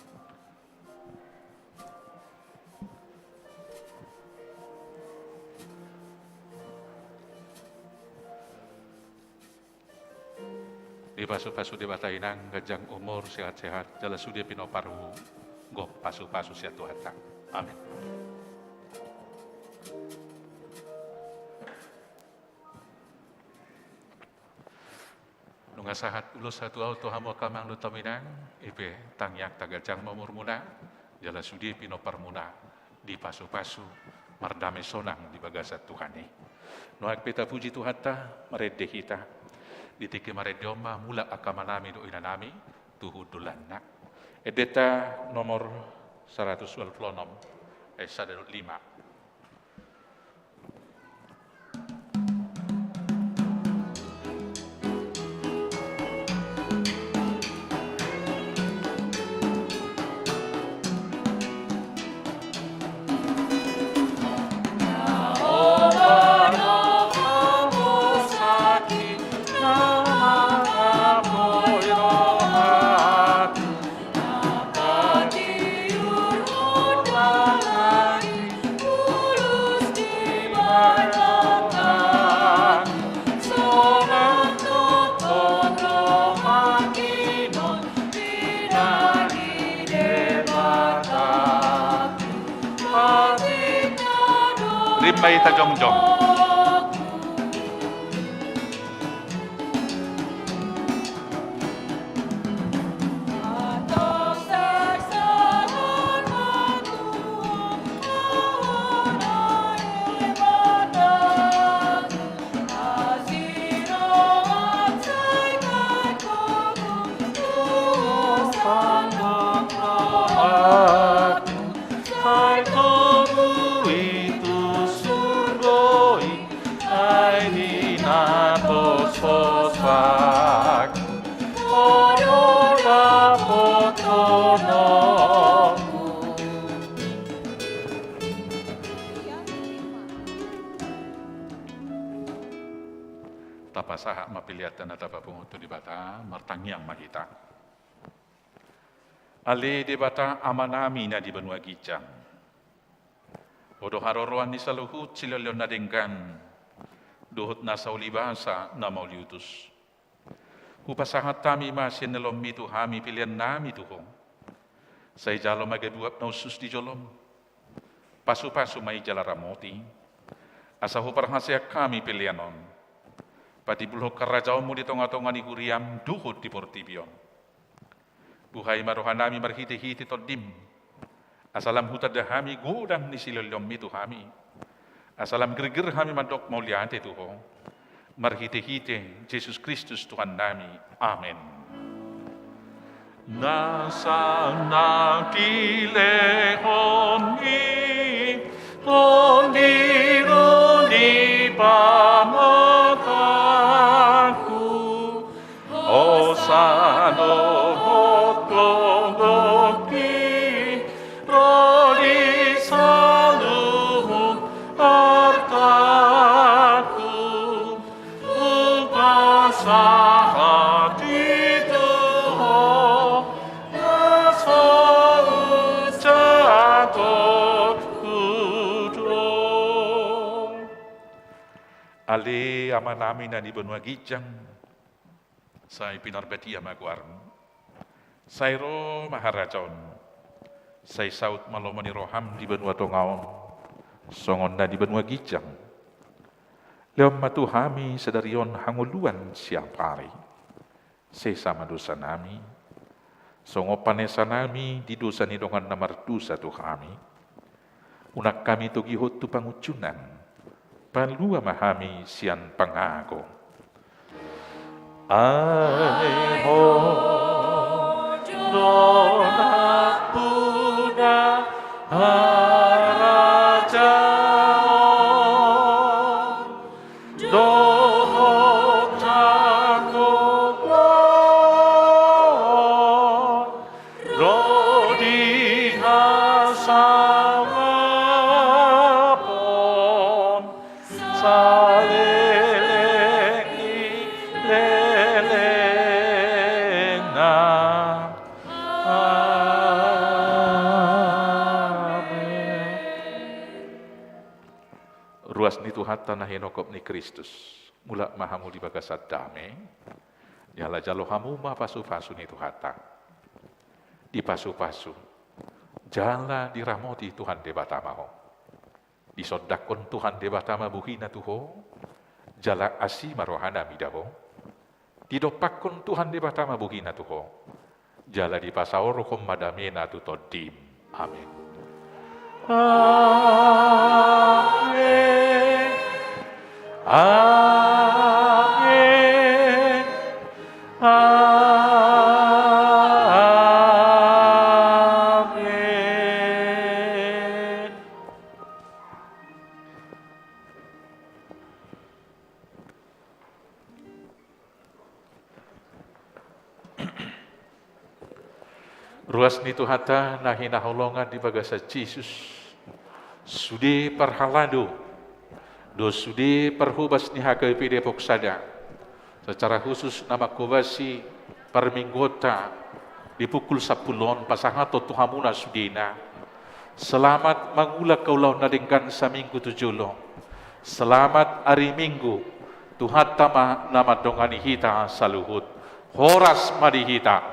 Di pasu-pasu di bata inang gajang umur sehat-sehat jala sudi pinoparu gop pasu-pasu sehat Tuhan. Amin. Nunga sahat ulus satu auto hamo kamang lutaminang ipe tangyak tagajang mamur muna jala sudi pinopar muna di pasu-pasu mardame sonang di bagasat Tuhani. Noak peta puji Tuhan ta marede kita ditiki maredioma mula akamanami do inanami tuhu dulanna edeta nomor 126 Pesta Dadut 5. Rimbay Tajongjong. Tapasaha mapiliatan na tapapunguto di bata, martangyang makita. Ali di bata amanami na di Banua Gijang. Odo haroroan ni saluhut silalyon na denggan, duhut na sa ulibasa na mauliutus. Upasahat tami masin nalom mitu hami pilihan nami tuhong. Say jalo magaduap na usus di jolom. Pasu-pasu may jalaramoti. Asa huparhasya kami pilihanon. Pati buluh karajaomu di tonga-tonga ni huriam duhut di portibion. Buhay marohanami marhiti-hiti todim. Asalam hutadahami gudang ni silolom itu hami. Asalam gerger hami madok mauliante tuho. Marhiti-hiti Yesus Kristus Tuhan nami. Amin. Nasa nakilehoni Roni pamataku Osano hokonoki Roni saluhum artaku Upasahat itu Ali ama namin na ni Banua Gijang, say pinarbati amaguarn, say ro maharajon, say saut malomani roham di Banua Tongaon, songon na di Banua Gijang. Leom matuhami sedarion hanguluan siang pari, say sama dosa nami, songo panesa nami di dosa ni dongan namar dosa tu kami, unak kami tu gihut tu pangucunan, palua mahami sian pangago. Ai ho nona puna haraja dohotako rodi hasawapon saleleki lelena. Amen. Ruas ni Tuhata na hinokop ni Kristus mula mahamu di bagasat dame jala jalo hamu ma pasu-pasu ni Tuhata di pasu-pasu jala diramoti Tuhan debatamaho disodakon Tuhan debatama buhina tuho jala asima rohana midaho didopakon Tuhan debatama buhina tuho jala di pasaorokom madamena tutodim. Amin. Amin. Amin. Amin. Ruas ni Tuhata nahina holongan di bagasa Jesus. Sude parhalado. Do sude perhubas ni hagai pide poksada. Secara khusus nama kovasi perminggota di pukul 10 pasangato tuhamuna sudena. Selamat mangula kaulau nadingkan saminggu tujulong. Selamat hari Minggu. Tuhan tama nama dongani hita saluhut. Horas madihita.